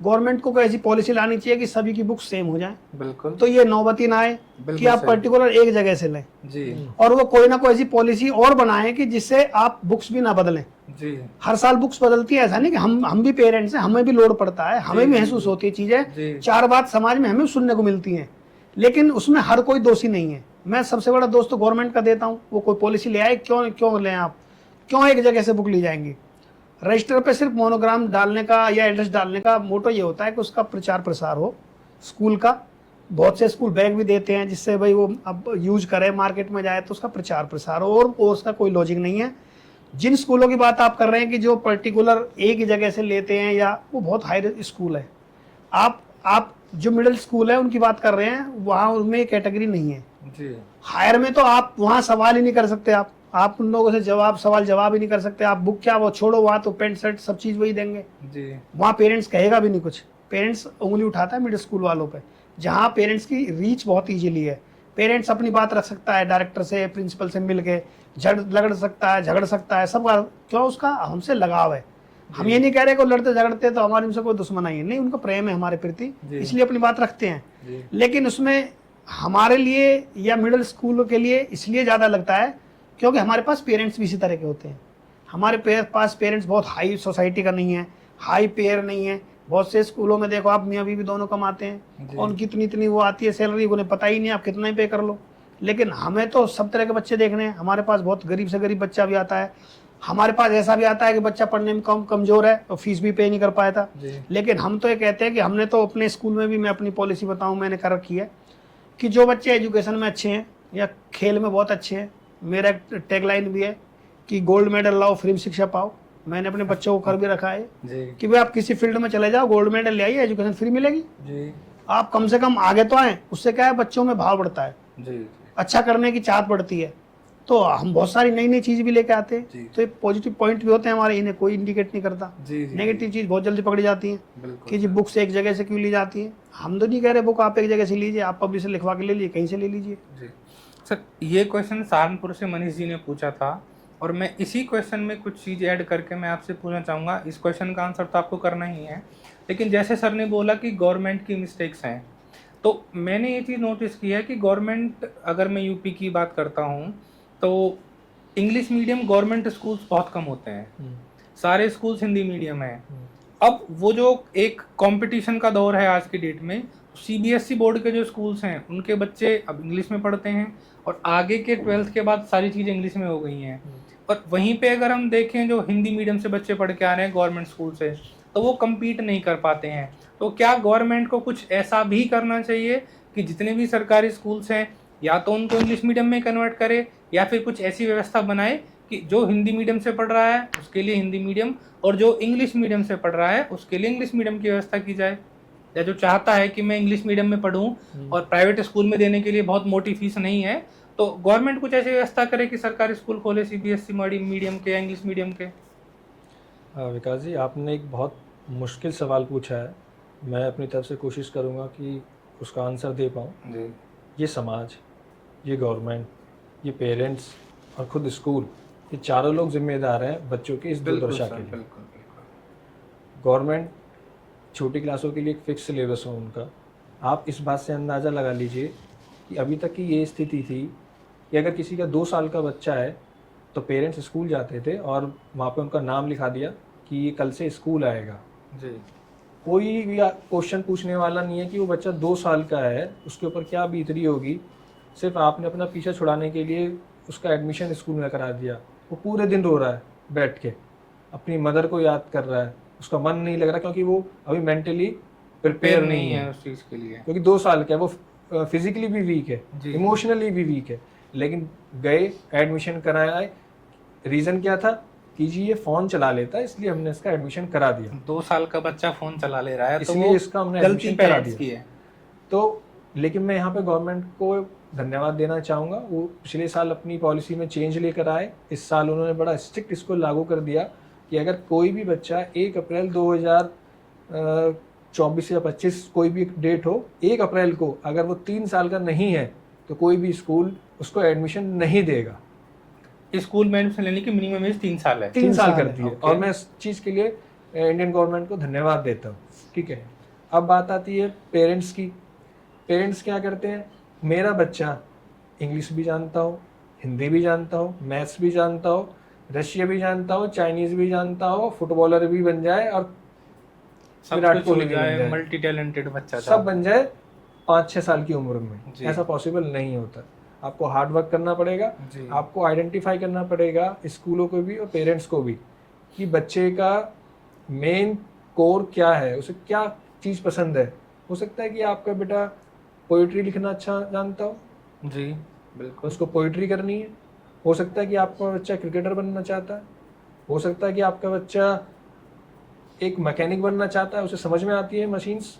[SPEAKER 2] गवर्नमेंट को कोई ऐसी पॉलिसी लानी चाहिए कि सभी की बुक सेम हो जाए,
[SPEAKER 1] बिल्कुल
[SPEAKER 2] तो ये नौबती ना आए
[SPEAKER 1] बिल्कुल
[SPEAKER 2] कि आप
[SPEAKER 1] सही।
[SPEAKER 2] पर्टिकुलर एक जगह से लें,
[SPEAKER 1] जी
[SPEAKER 2] और वो कोई ना कोई ऐसी पॉलिसी और बनाए कि जिससे आप बुक्स भी ना बदलें।
[SPEAKER 1] जी
[SPEAKER 2] हर साल बुक्स बदलती है, ऐसा नहीं कि हम भी पेरेंट्स हैं, हमें भी लोड पड़ता है, हमें भी महसूस होती है चीज़ें,
[SPEAKER 1] जी।
[SPEAKER 2] 4 बात समाज में हमें सुनने को मिलती हैं लेकिन उसमें हर कोई दोषी नहीं है। मैं सबसे बड़ा दोष तो गवर्नमेंट का देता हूँ। वो कोई पॉलिसी ले आए, क्यों लें आप, क्यों एक जगह से बुक ली जाएंगी। रजिस्टर पे सिर्फ मोनोग्राम डालने का या एड्रेस डालने का मोटो ये होता है कि उसका प्रचार प्रसार हो स्कूल का। बहुत से स्कूल बैग भी देते हैं जिससे भाई वो अब यूज करे, मार्केट में जाए तो उसका प्रचार प्रसार हो, और उसका कोई लॉजिक नहीं है। जिन स्कूलों की बात आप कर रहे हैं कि जो पर्टिकुलर एक ही जगह से लेते हैं, या वो बहुत हाई स्कूल है। आप जो मिडिल स्कूल है उनकी बात कर रहे हैं, वहाँ उनमें कैटेगरी नहीं है
[SPEAKER 1] जी।
[SPEAKER 2] हायर में तो आप वहाँ सवाल ही नहीं कर सकते। आप उन लोगों से सवाल जवाब ही नहीं कर सकते। आप बुक क्या वो छोड़ो, वहाँ तो पेंट शर्ट सब चीज़ वही देंगे
[SPEAKER 1] जी।
[SPEAKER 2] वहाँ पेरेंट्स कहेगा भी नहीं कुछ। पेरेंट्स उंगली उठाता है मिडिल स्कूल वालों पे, जहाँ पेरेंट्स की रीच बहुत ईजिली है। पेरेंट्स अपनी बात रख सकता है, डायरेक्टर से लगड़ सकता है सब। क्यों? उसका हमसे लगाव है। हम ये नहीं कह रहे कि लड़ते झगड़ते तो हमारे उनसे कोई दुश्मनाई है, नहीं, उनका प्रेम है हमारे प्रति, इसलिए अपनी बात रखते हैं। लेकिन उसमें हमारे लिए या मिडिल स्कूल के लिए इसलिए ज़्यादा लगता है क्योंकि हमारे पास पेरेंट्स भी इसी तरह के होते हैं। हमारे पास पेरेंट्स बहुत हाई सोसाइटी का नहीं है, हाई पेयर नहीं है। बहुत से स्कूलों में देखो आप मियाँ बीवी दोनों कमाते हैं और उनकी इतनी वो आती है सैलरी, उन्हें पता ही नहीं आप कितना ही पे कर लो। लेकिन हमें तो सब तरह के बच्चे देखने हैं। हमारे पास बहुत गरीब से गरीब बच्चा भी आता है, हमारे पास ऐसा भी आता है कि बच्चा पढ़ने में कमजोर है और फीस भी पे नहीं कर पाया था। लेकिन हम तो ये कहते हैं कि हमने तो अपने स्कूल में भी, मैं अपनी पॉलिसी बताऊं, मैंने कर रखी है कि जो बच्चे एजुकेशन में अच्छे हैं या खेल में बहुत अच्छे हैं, मेरा एक टैगलाइन भी है कि गोल्ड मेडल लाओ, फ्री शिक्षा पाओ। मैंने अपने बच्चों को कर भी रखा है कि भाई आप किसी फील्ड में चले जाओ, गोल्ड मेडल ले आइए, एजुकेशन फ्री मिलेगी। आप कम से कम आगे तो आए, उससे क्या है बच्चों में भाव बढ़ता है, अच्छा करने की चाहत बढ़ती है। तो हम बहुत सारी नई नई चीज भी लेके आते हैं, तो ये पॉजिटिव पॉइंट भी होते हैं हमारे, इन्हें कोई इंडिकेट नहीं करता। नेगेटिव चीज बहुत जल्दी पकड़ी जाती है कि जी बुक से एक जगह से क्यों ली जाती है। हम तो नहीं कह रहे बुक आप एक जगह से लीजिए, आप पब्लिशर लिखवा के ले लीजिए, कहीं से ले लीजिए।
[SPEAKER 1] सर ये क्वेश्चन सहारनपुर से मनीष जी ने पूछा था, और मैं इसी क्वेश्चन में कुछ चीज़ ऐड करके मैं आपसे पूछना चाहूँगा। इस क्वेश्चन का आंसर तो आपको करना ही है, लेकिन जैसे सर ने बोला कि गवर्नमेंट की मिस्टेक्स हैं, तो मैंने ये चीज़ नोटिस की है कि गवर्नमेंट, अगर मैं यूपी की बात करता हूँ तो इंग्लिश मीडियम गवर्नमेंट स्कूल्स बहुत कम होते हैं, सारे स्कूल्स हिंदी मीडियम हैं। अब वो जो एक कंपटीशन का दौर है आज की डेट में, सीबीएसई बोर्ड के जो स्कूल्स हैं उनके बच्चे अब इंग्लिश में पढ़ते हैं, और आगे के 12th के बाद सारी चीज़ें इंग्लिश में हो गई हैं। और वहीं पे अगर हम देखें जो हिंदी मीडियम से बच्चे पढ़ के आ रहे हैं गवर्नमेंट स्कूल से, तो वो कम्पीट नहीं कर पाते हैं। तो क्या गवर्नमेंट को कुछ ऐसा भी करना चाहिए कि जितने भी सरकारी स्कूल्स हैं या तो उनको इंग्लिश मीडियम में कन्वर्ट करे, या फिर कुछ ऐसी व्यवस्था बनाए कि जो हिंदी मीडियम से पढ़ रहा है उसके लिए हिंदी मीडियम, और जो इंग्लिश मीडियम से पढ़ रहा है उसके लिए इंग्लिश मीडियम की व्यवस्था की जाए। या जो चाहता है कि मैं इंग्लिश मीडियम में पढ़ूँ और प्राइवेट स्कूल में देने के लिए बहुत मोटी फीस नहीं है, तो गवर्नमेंट कुछ ऐसी व्यवस्था करे कि सरकारी स्कूल खोले सीबीएसई मीडियम के या इंग्लिश मीडियम के।
[SPEAKER 3] विकास जी, आपने एक बहुत मुश्किल सवाल पूछा है। मैं अपनी तरफ से कोशिश करूंगा कि उसका आंसर दे पाऊँ। ये समाज, ये गवर्नमेंट, ये पेरेंट्स और ख़ुद स्कूल, ये चारों लोग जिम्मेदार हैं बच्चों की इस दुर्दशा के लिए। गवर्नमेंट छोटी क्लासों के लिए एक फिक्स सिलेबस हो उनका। आप इस बात से अंदाज़ा लगा लीजिए कि अभी तक की ये स्थिति थी कि अगर किसी का 2 साल का बच्चा है तो पेरेंट्स स्कूल जाते थे और वहाँ पे उनका नाम लिखा दिया कि ये कल से स्कूल आएगा। कोई भी क्वेश्चन पूछने वाला नहीं है कि वो बच्चा 2 साल का है, उसके ऊपर क्या बीत रही होगी। सिर्फ आपने अपना पीछा छुड़ाने के लिए उसका एडमिशन स्कूल में करा दिया। वो पूरे दिन रो रहा है बैठ के, अपनी मदर को याद कर रहा है, उसका मन नहीं लग रहा क्योंकि वो अभी मेंटली प्रिपेयर नहीं है
[SPEAKER 1] उस चीज़ के लिए,
[SPEAKER 3] क्योंकि 2 साल का है, वो फिजिकली भी वीक है, इमोशनली भी वीक है। लेकिन गए, एडमिशन कराया। रीज़न क्या था कि जी ये फ़ोन चला लेता है, इसलिए हमने इसका एडमिशन करा दिया।
[SPEAKER 1] 2 साल का बच्चा फ़ोन चला ले रहा है,
[SPEAKER 3] इसलिए
[SPEAKER 1] तो
[SPEAKER 3] इसका हमने एडमिशन करा दिया। तो लेकिन मैं यहाँ पे गवर्नमेंट को धन्यवाद देना चाहूँगा। वो पिछले साल अपनी पॉलिसी में चेंज लेकर आए। इस साल उन्होंने बड़ा स्ट्रिक्ट इसको लागू कर दिया कि अगर कोई भी बच्चा 1 अप्रैल 2024 या 25 कोई भी डेट हो, 1 अप्रैल को अगर वो 3 साल का नहीं है तो कोई भी स्कूल उसको एडमिशन नहीं देगा।
[SPEAKER 1] स्कूल में एडमिशन लेने की मिनिमम एज 3 साल है,
[SPEAKER 3] 3 साल करती है। और मैं इस चीज़ के लिए इंडियन गवर्नमेंट को धन्यवाद देता हूँ। ठीक है, अब बात आती है पेरेंट्स की। पेरेंट्स क्या करते हैं, मेरा बच्चा इंग्लिश भी जानता हो, हिंदी भी जानता हो, मैथ्स भी जानता हो, रशिया भी जानता हो, चाइनीज़ भी जानता हो, फुटबॉलर भी बन जाए और विराट कोहली भी बन जाए,
[SPEAKER 1] मल्टी टैलेंटेड बच्चा
[SPEAKER 3] सब बन जाए, 5-6 साल की उम्र में।
[SPEAKER 1] जी।
[SPEAKER 3] ऐसा पॉसिबल नहीं होता। आपको हार्ड वर्क करना पड़ेगा,
[SPEAKER 1] जी।
[SPEAKER 3] आपको आइडेंटिफाई करना पड़ेगा स्कूलों को भी और पेरेंट्स को भी कि बच्चे का मेन कोर क्या है, उसे क्या चीज़ पसंद है। हो सकता है कि आपका बेटा पोइट्री लिखना अच्छा जानता हो,
[SPEAKER 1] जी बिल्कुल।
[SPEAKER 3] उसको पोइट्री करनी है। हो सकता है कि आपका बच्चा क्रिकेटर बनना चाहता है, हो सकता है कि आपका बच्चा एक मैकेनिक बनना चाहता है, उसे समझ में आती है मशीन्स।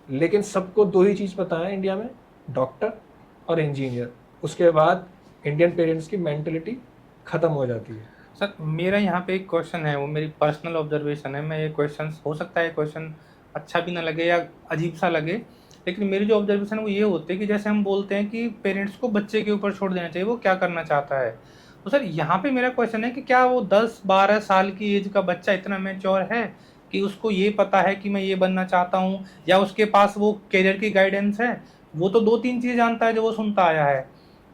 [SPEAKER 3] लेकिन सबको दो ही चीज़ पता है इंडिया में, डॉक्टर और इंजीनियर। उसके बाद इंडियन पेरेंट्स की मेंटलिटी ख़त्म हो जाती है।
[SPEAKER 1] सर मेरा यहाँ पे एक क्वेश्चन है, वो मेरी पर्सनल ऑब्जर्वेशन है। मैं ये क्वेश्चन, हो सकता है क्वेश्चन अच्छा भी ना लगे या अजीब सा लगे, लेकिन मेरी जो ऑब्जर्वेशन है वो ये होती है कि जैसे हम बोलते हैं कि पेरेंट्स को बच्चे के ऊपर छोड़ देना चाहिए, वो क्या करना चाहता है। तो सर यहाँ पे मेरा क्वेश्चन है कि क्या वो 10-12 साल की एज का बच्चा इतना मैच्योर है कि उसको ये पता है कि मैं ये बनना चाहता हूँ, या उसके पास वो करियर की गाइडेंस है। वो तो 2-3 चीज़ जानता है जो वो सुनता आया है।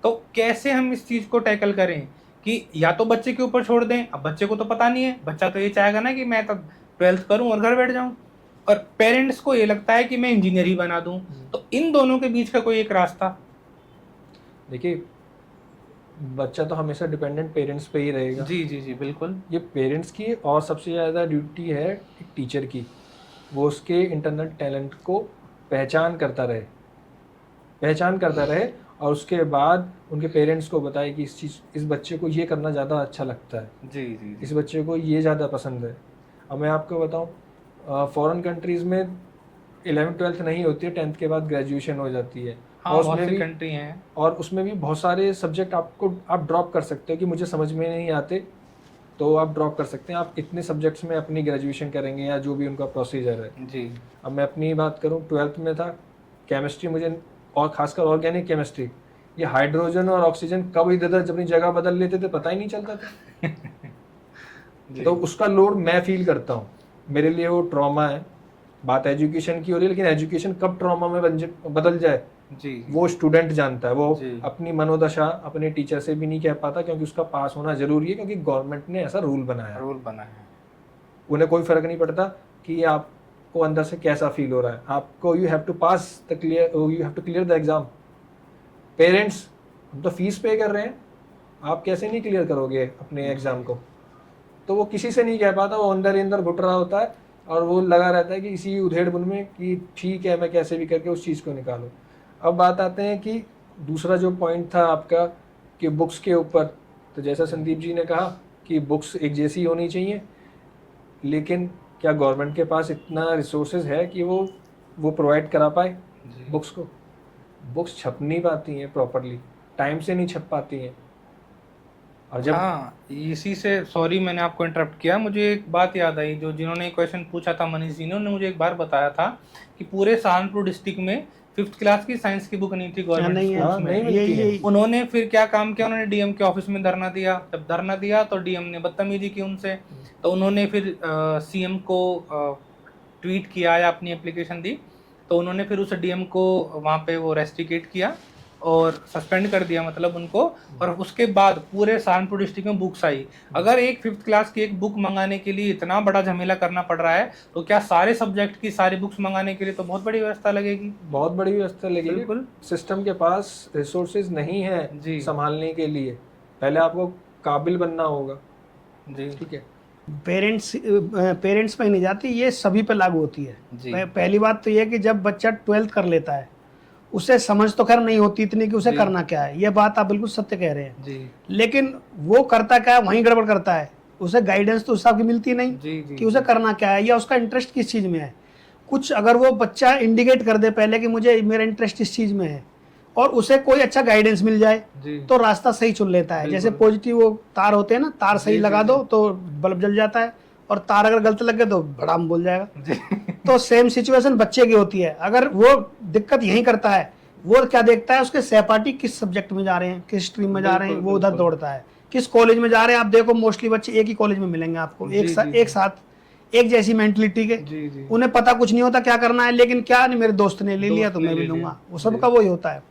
[SPEAKER 1] तो कैसे हम इस चीज़ को टैकल करें कि या तो बच्चे के ऊपर छोड़ दें। अब बच्चे को तो पता नहीं है, बच्चा तो ये चाहेगा ना कि मैं तब 12th करूं और घर बैठ जाऊं, और पेरेंट्स को ये लगता है कि मैं इंजीनियर ही बना दूं। तो इन दोनों के बीच का कोई एक रास्ता।
[SPEAKER 3] देखिए, बच्चा तो हमेशा डिपेंडेंट पेरेंट्स पे ही रहेगा।
[SPEAKER 1] जी जी जी बिल्कुल।
[SPEAKER 3] ये पेरेंट्स की और सबसे ज़्यादा ड्यूटी है एक टीचर की, वो उसके इंटरनल टैलेंट को पहचान करता रहे और उसके बाद उनके पेरेंट्स को बताए कि इस बच्चे को ये करना ज़्यादा अच्छा लगता है,
[SPEAKER 1] जी जी
[SPEAKER 3] इस बच्चे को ये ज़्यादा पसंद है। अब मैं आपको बताऊं, फॉरेन कंट्रीज़ में 11th-12th नहीं होती है, 10th के बाद ग्रेजुएशन हो जाती है।
[SPEAKER 1] हाँ,
[SPEAKER 3] और
[SPEAKER 1] बहुत
[SPEAKER 3] उसमें
[SPEAKER 1] सी
[SPEAKER 3] भी
[SPEAKER 1] कंट्री हैं।
[SPEAKER 3] और उसमें भी बहुत सारे सब्जेक्ट आप ड्रॉप कर सकते हो कि मुझे समझ में नहीं आते, तो आप ड्रॉप कर सकते हैं। आप इतने सब्जेक्ट्स में अपनी ग्रेजुएशन करेंगे या जो भी उनका प्रोसीजर है।
[SPEAKER 1] जी
[SPEAKER 3] अब मैं अपनी बात करूं, 12th में था केमिस्ट्री मुझे, और खासकर ऑर्गेनिक केमिस्ट्री, ये हाइड्रोजन और ऑक्सीजन कब इधर अपनी जगह बदल लेते थे पता ही नहीं चलता था।
[SPEAKER 1] जी
[SPEAKER 3] तो उसका लोड मैं फील करता हूँ, मेरे लिए वो ट्रॉमा है। बात एजुकेशन की हो रही है, लेकिन एजुकेशन कब ट्रॉमा में बदल जाए
[SPEAKER 1] जी
[SPEAKER 3] वो स्टूडेंट जानता है। वो
[SPEAKER 1] जी।
[SPEAKER 3] अपनी मनोदशा अपने टीचर से भी नहीं कह पाता, क्योंकि उसका पास होना जरूरी है, क्योंकि गवर्नमेंट ने ऐसा रूल बनाया है।
[SPEAKER 1] रूल बना है।
[SPEAKER 3] उन्हें कोई फर्क नहीं पड़ता कि आपको अंदर से कैसा फील हो रहा है, आपको you have to clear the exam. Parents, हम तो फीस पे कर रहे हैं, आप कैसे नहीं क्लियर करोगे अपने एग्जाम को। तो वो किसी से नहीं कह पाता, वो अंदर ही अंदर घुट रहा होता है और वो लगा रहता है कि इसी उधेड़-बुन में कि ठीक है मैं कैसे भी करके उस चीज़ को निकालूं। अब बात आते हैं कि दूसरा जो पॉइंट था आपका कि बुक्स के ऊपर, तो जैसा संदीप जी ने कहा कि बुक्स एक जैसी होनी चाहिए, लेकिन क्या गवर्नमेंट के पास इतना रिसोर्सेज है कि वो प्रोवाइड करा पाए बुक्स को? बुक्स छप नहीं पाती हैं प्रॉपरली, टाइम से नहीं छप पाती हैं। और जब
[SPEAKER 1] हाँ, इसी से सॉरी मैंने आपको इंटरप्ट किया, मुझे एक बात याद आई। जो जिन्होंने क्वेश्चन पूछा था मनीष जी ने, उन्होंने मुझे एक बार बताया था कि पूरे सहारनपुर डिस्ट्रिक्ट में 5th क्लास की साइंस की बुक नहीं थी गवर्नमेंट
[SPEAKER 2] नहीं है,
[SPEAKER 1] स्कूल्स में।
[SPEAKER 3] नहीं मिलती है।
[SPEAKER 1] उन्होंने फिर क्या काम किया, उन्होंने डीएम के ऑफिस में धरना दिया। जब धरना दिया तो डीएम ने बदतमीजी की उनसे, तो उन्होंने फिर सीएम को ट्वीट किया या अपनी एप्लीकेशन दी। तो उन्होंने फिर उस डीएम को वहाँ पे वो रेस्ट्रिकेट किया और सस्पेंड कर दिया मतलब उनको। और उसके बाद पूरे सहारनपुर डिस्ट्रिक्ट में बुक्स आई। अगर एक 5th क्लास की एक बुक मंगाने के लिए इतना बड़ा झमेला करना पड़ रहा है, तो क्या सारे सब्जेक्ट की सारी बुक्स मंगाने के लिए तो बहुत बड़ी व्यवस्था लगेगी।
[SPEAKER 3] बहुत बड़ी व्यवस्था लगेगी।
[SPEAKER 1] बिल्कुल।
[SPEAKER 3] सिस्टम के पास रिसोर्सेज नहीं है
[SPEAKER 1] जी।
[SPEAKER 3] संभालने के लिए। पहले आपको काबिल बनना होगा।
[SPEAKER 1] जी
[SPEAKER 3] ठीक है।
[SPEAKER 2] पेरेंट्स पे ही नहीं जाती, ये सभी पे लागू होती है।
[SPEAKER 1] जी।
[SPEAKER 2] पहली बात तो ये कि जब बच्चा 12th कर लेता है, उसे समझ तो खैर नहीं होती इतनी कि उसे
[SPEAKER 1] जी।
[SPEAKER 2] करना क्या है। ये बात आप बिल्कुल सत्य कह रहे हैं।
[SPEAKER 1] जी
[SPEAKER 2] लेकिन वो करता क्या है, वहीं गड़बड़ करता है। उसे गाइडेंस तो उस हिसाब की मिलती नहीं
[SPEAKER 1] जी जी
[SPEAKER 2] कि उसे करना क्या है या उसका इंटरेस्ट किस चीज़ में है। कुछ अगर वो बच्चा इंडिकेट कर दे पहले कि मुझे मेरा इंटरेस्ट इस चीज़ में है, और उसे कोई अच्छा गाइडेंस मिल जाए,
[SPEAKER 1] जी
[SPEAKER 2] तो रास्ता सही चुन लेता है। जैसे
[SPEAKER 1] बिल्कुल।
[SPEAKER 2] पॉजिटिव वो तार होते हैं ना, तार सही
[SPEAKER 1] जी, जी,
[SPEAKER 2] लगा
[SPEAKER 1] जी।
[SPEAKER 2] दो तो बल्ब जल जाता है, और तार अगर गलत लग गया तो भड़ाम बोल जाएगा।
[SPEAKER 1] जी
[SPEAKER 2] तो सेम सिचुएशन बच्चे की होती है। अगर वो दिक्कत यहीं करता है, वो क्या देखता है, उसके सहपाठी किस सब्जेक्ट में जा रहे हैं, किस स्ट्रीम में जा रहे हैं,
[SPEAKER 1] बिल्कुल,
[SPEAKER 2] वो उधर
[SPEAKER 1] बिल्कुल।
[SPEAKER 2] दौड़ता है। किस कॉलेज में जा रहे हैं, आप देखो मोस्टली बच्चे एक ही कॉलेज में मिलेंगे आपको,
[SPEAKER 1] जी,
[SPEAKER 2] एक
[SPEAKER 1] जी।
[SPEAKER 2] साथ एक जैसी मेंटलिटी के।
[SPEAKER 1] जी जी
[SPEAKER 2] उन्हें पता कुछ नहीं होता क्या करना है, लेकिन क्या नहीं, मेरे दोस्त ने ले लिया
[SPEAKER 1] दोस्त
[SPEAKER 2] तो
[SPEAKER 1] ने
[SPEAKER 2] मैं भी
[SPEAKER 1] ले लिया।
[SPEAKER 2] लूंगा, वो सबका वही होता है।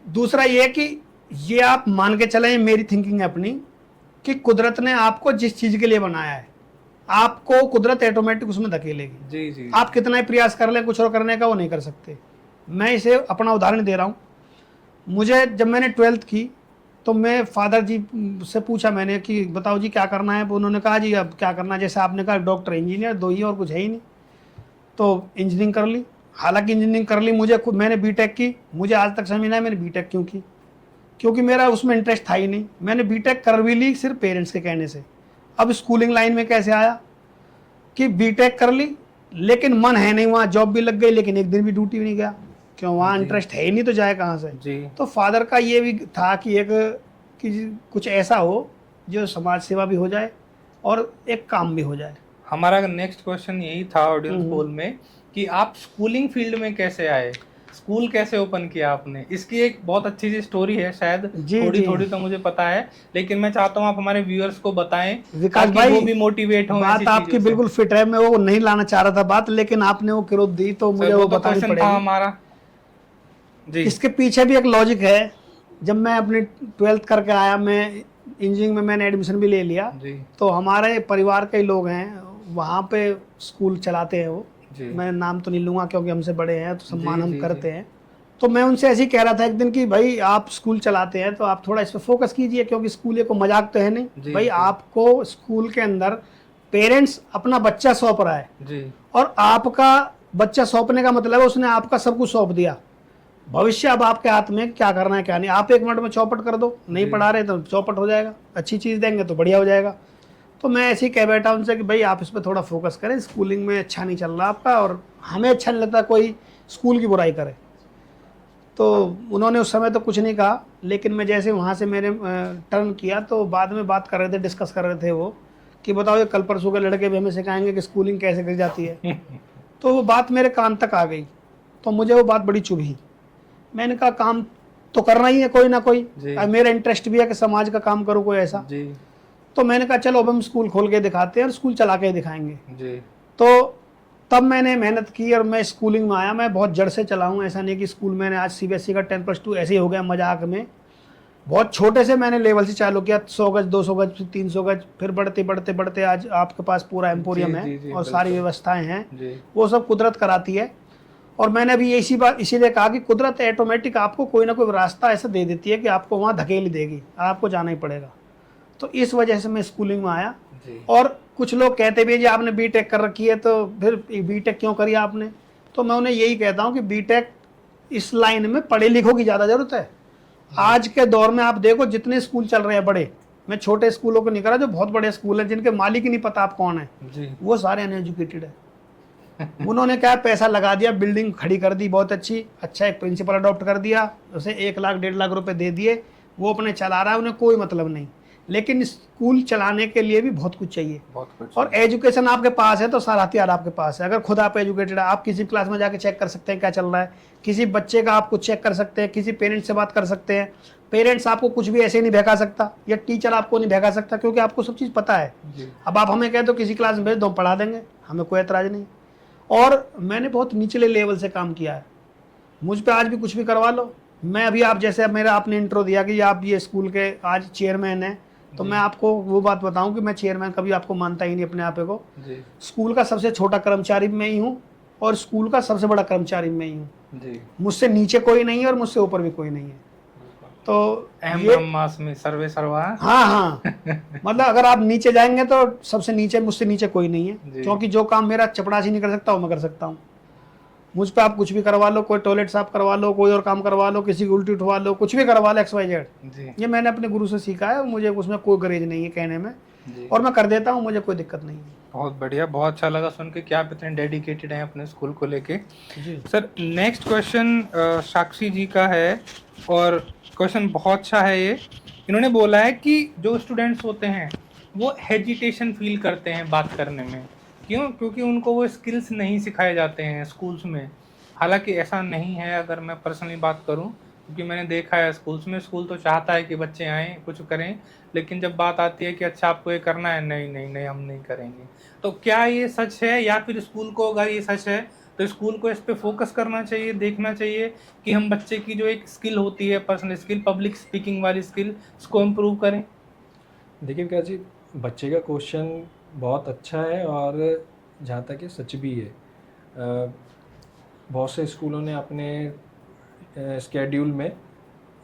[SPEAKER 2] दूसरा ये कि ये आप मान के चलें, मेरी थिंकिंग है अपनी, कि कुदरत ने आपको जिस चीज के लिए बनाया है, आपको कुदरत ऑटोमेटिक उसमें धकेलेगी।
[SPEAKER 1] जी जी
[SPEAKER 2] आप कितना ही प्रयास कर लें कुछ और करने का, वो नहीं कर सकते। मैं इसे अपना उदाहरण दे रहा हूँ। मुझे जब मैंने 12th की तो मैं फादर जी से पूछा मैंने कि बताओ जी क्या करना है, तो उन्होंने कहा जी अब क्या करना है, जैसे आपने कहा डॉक्टर इंजीनियर दो ही और कुछ है ही नहीं, तो इंजीनियरिंग कर ली। हालांकि इंजीनियरिंग कर ली, मुझे खुद मैंने बीटेक की, मुझे आज तक समझ नहीं आया मैंने बीटेक क्यों की, क्योंकि मेरा उसमें इंटरेस्ट था ही नहीं। मैंने बीटेक कर भी ली सिर्फ पेरेंट्स के कहने से। अब स्कूलिंग लाइन में कैसे आया कि बीटेक कर ली लेकिन मन है नहीं, वहाँ जॉब भी लग गई लेकिन एक दिन भी ड्यूटी भी नहीं गया, क्यों, वहाँ इंटरेस्ट है ही नहीं तो जाए कहाँ से।
[SPEAKER 1] जी।
[SPEAKER 2] तो फादर का ये भी था कि कि कुछ ऐसा हो जो समाज सेवा भी हो जाए और एक काम भी हो जाए।
[SPEAKER 1] हमारा नेक्स्ट क्वेश्चन यही था ऑडियंस पोल में कि आप स्कूलिंग फील्ड में कैसे आए, स्कूल कैसे ओपन किया आपने। इसकी एक बहुत अच्छी सी स्टोरी है, शायद
[SPEAKER 2] जी,
[SPEAKER 1] थोड़ी
[SPEAKER 2] जी।
[SPEAKER 1] थोड़ी तो मुझे पता है, लेकिन मैं चाहता हूँ आप हमारे व्यूअर्स को बताएं
[SPEAKER 2] विकास
[SPEAKER 1] ताकि
[SPEAKER 2] भाई,
[SPEAKER 1] वो भी मोटिवेट हो।
[SPEAKER 2] बात आपकी बिल्कुल फिट है, मैं वो नहीं लाना चाह रहा था बात, लेकिन आपने वो क्रोध दी तो मुझे वो
[SPEAKER 1] तो
[SPEAKER 2] बतानी
[SPEAKER 1] क्वेश्चन था
[SPEAKER 2] पड़ेगी।
[SPEAKER 1] हमारा जी।
[SPEAKER 2] इसके पीछे भी एक लॉजिक है। जब मैं अपनी 12th करके आया, मैं इंजीनियरिंग में मैंने एडमिशन भी ले लिया,
[SPEAKER 1] जी।
[SPEAKER 2] तो हमारे परिवार के लोग हैं वहाँ पे स्कूल चलाते हैं वो,
[SPEAKER 1] जी।
[SPEAKER 2] मैं नाम तो नहीं लूँगा क्योंकि हमसे बड़े हैं तो सम्मान
[SPEAKER 1] जी,
[SPEAKER 2] हम
[SPEAKER 1] जी,
[SPEAKER 2] करते हैं। तो मैं उनसे ऐसे ही कह रहा था एक दिन कि भाई आप स्कूल चलाते हैं तो आप थोड़ा इस पर फोकस कीजिए, क्योंकि स्कूल ये को मजाक तो है नहीं
[SPEAKER 1] जी,
[SPEAKER 2] भाई।
[SPEAKER 1] जी।
[SPEAKER 2] आपको स्कूल के अंदर पेरेंट्स अपना बच्चा सौंप रहा है,
[SPEAKER 1] जी।
[SPEAKER 2] और आपका बच्चा सौंपने का मतलब है उसने आपका सब कुछ सौंप दिया। भविष्य अब आपके हाथ में क्या करना है क्या नहीं। आप 1 मिनट में चौपट कर दो, नहीं
[SPEAKER 1] जी।
[SPEAKER 2] पढ़ा रहे तो चौपट हो जाएगा, अच्छी चीज़ देंगे तो बढ़िया हो जाएगा। तो मैं ऐसे ही कह बैठा उनसे कि भाई आप इस पर थोड़ा फोकस करें, स्कूलिंग में अच्छा नहीं चल रहा आपका, और हमें अच्छा नहीं लगता कोई स्कूल की बुराई करे। तो उन्होंने उस समय तो कुछ नहीं कहा, लेकिन मैं जैसे वहाँ से मैंने टर्न किया तो बाद में बात कर रहे थे, डिस्कस कर रहे थे वो कि बताओ ये कल परसों के लड़के भी हमें सिखाएंगे कि स्कूलिंग कैसे करी जाती है। तो वो बात मेरे कान तक आ गई, तो मुझे वो बात बड़ी चुभी। मैंने कहा काम तो करना ही है कोई ना कोई, मेरा इंटरेस्ट भी है कि समाज का काम करूँ कोई ऐसा।
[SPEAKER 1] जी।
[SPEAKER 2] तो मैंने कहा चलो अब हम स्कूल खोल के दिखाते हैं और स्कूल चला के दिखाएंगे।
[SPEAKER 1] जी।
[SPEAKER 2] तो तब मैंने मेहनत की और मैं स्कूलिंग में आया। मैं बहुत जड़ से चला हूँ, ऐसा नहीं कि स्कूल मैंने आज सीबीएसई का 10+2 ऐसे ही हो गया मजाक में। बहुत छोटे से मैंने लेवल से चालू किया, 100 गज 200 गज 300 गज, फिर बढ़ते बढ़ते बढ़ते आज आपके पास पूरा एम्पोरियम
[SPEAKER 1] जी, जी,
[SPEAKER 2] है और सारी
[SPEAKER 1] बिल्कुल।
[SPEAKER 2] व्यवस्थाएं हैं,
[SPEAKER 1] जी।
[SPEAKER 2] वो सब कुदरत कराती है। और मैंने अभी इसी बात इसीलिए कहा कि कुदरत ऑटोमेटिक आपको कोई ना कोई रास्ता ऐसा दे देती है कि आपको वहाँ धकेल ही देगी, आपको जाना ही पड़ेगा। तो इस वजह से मैं स्कूलिंग में आया।
[SPEAKER 1] जी।
[SPEAKER 2] और कुछ लोग कहते भी हैं जी आपने बीटेक कर रखी है तो फिर बीटेक क्यों करी आपने, तो मैं उन्हें यही कहता हूँ कि बीटेक इस लाइन में पढ़े लिखों की ज़्यादा ज़रूरत है। आज के दौर में आप देखो जितने स्कूल चल रहे हैं बड़े, मैं छोटे स्कूलों को नहीं कर रहा, जो बहुत बड़े स्कूल हैं जिनके मालिक ही नहीं पता आप कौन है,
[SPEAKER 1] जी।
[SPEAKER 2] वो सारे अनएजुकेटेड है। उन्होंने क्या पैसा लगा दिया, बिल्डिंग खड़ी कर दी बहुत अच्छी, अच्छा एक प्रिंसिपल अडॉप्ट कर दिया, उसे 1 लाख 1.5 लाख रुपए दे दिए, वो अपने चला रहा है, उन्हें कोई मतलब नहीं। लेकिन स्कूल चलाने के लिए भी बहुत कुछ चाहिए,
[SPEAKER 1] बहुत कुछ।
[SPEAKER 2] और एजुकेशन आपके पास है तो सारा हथियार आपके पास है। अगर खुद आप एजुकेटेड है, आप किसी क्लास में जाके चेक कर सकते हैं क्या चल रहा है, किसी बच्चे का आप कुछ चेक कर सकते हैं, किसी पेरेंट्स से बात कर सकते हैं। पेरेंट्स आपको कुछ भी ऐसे नहीं बहका सकता, या टीचर आपको नहीं बहका सकता, क्योंकि आपको सब चीज़ पता है। अब आप हमें कह दो किसी क्लास में भेज दो, पढ़ा देंगे, हमें कोई एतराज़ नहीं। और मैंने बहुत निचले लेवल से काम किया है, मुझ पे आज भी कुछ भी करवा लो। मैं अभी आप जैसे मेरा आपने इंट्रो दिया कि आप ये स्कूल के आज चेयरमैन हैं, तो मैं आपको वो बात बताऊं कि मैं चेयरमैन कभी आपको मानता ही नहीं अपने आप को। स्कूल का सबसे छोटा कर्मचारी मैं ही हूँ और स्कूल का सबसे बड़ा कर्मचारी मैं ही हूँ। मुझसे नीचे कोई नहीं है और मुझसे ऊपर भी कोई नहीं है। तो
[SPEAKER 1] अहम ब्रह्मास्मि सर्वे सर्वा।
[SPEAKER 2] हाँ हाँ मतलब अगर आप नीचे जाएंगे तो सबसे नीचे, मुझसे नीचे कोई नहीं है, क्योंकि जो काम मेरा चपड़ासी नहीं कर सकता वो मैं कर सकता हूँ। मुझ पे आप कुछ भी करवा लो, कोई टॉयलेट साफ करवा लो, कोई और काम करवा लो, किसी की उल्टी उठवा लो, कुछ भी करवा लो, XYZ। ये मैंने अपने गुरु से सीखा है, मुझे उसमें कोई गरेज नहीं है कहने में, और मैं कर देता हूँ, मुझे कोई दिक्कत नहीं है।
[SPEAKER 1] बहुत बढ़िया, बहुत अच्छा लगा सुन के कि आप इतने डेडिकेटेड हैं अपने स्कूल को लेके। सर नेक्स्ट क्वेश्चन साक्षी जी का है, और क्वेश्चन बहुत अच्छा है ये। इन्होंने बोला है कि जो स्टूडेंट्स होते हैं वो हेजिटेशन फील करते हैं बात करने में, क्यों? क्योंकि उनको वो स्किल्स नहीं सिखाए जाते हैं स्कूल्स में। हालांकि ऐसा नहीं है, अगर मैं पर्सनली बात करूं, क्योंकि मैंने देखा है स्कूल्स में, स्कूल तो चाहता है कि बच्चे आएँ कुछ करें, लेकिन जब बात आती है कि अच्छा आपको ये करना है, नहीं नहीं नहीं हम नहीं करेंगे। तो क्या ये सच है, या फिर स्कूल को अगर ये सच है तो स्कूल को इस पे फोकस करना चाहिए, देखना चाहिए कि हम बच्चे की जो एक स्किल होती है, पर्सनल स्किल, पब्लिक स्पीकिंग वाली स्किल, उसको इम्प्रूव करें?
[SPEAKER 3] देखिए विकास जी, बच्चे का क्वेश्चन बहुत अच्छा है और जहाँ तक ये सच भी है। बहुत से स्कूलों ने अपने स्केड्यूल में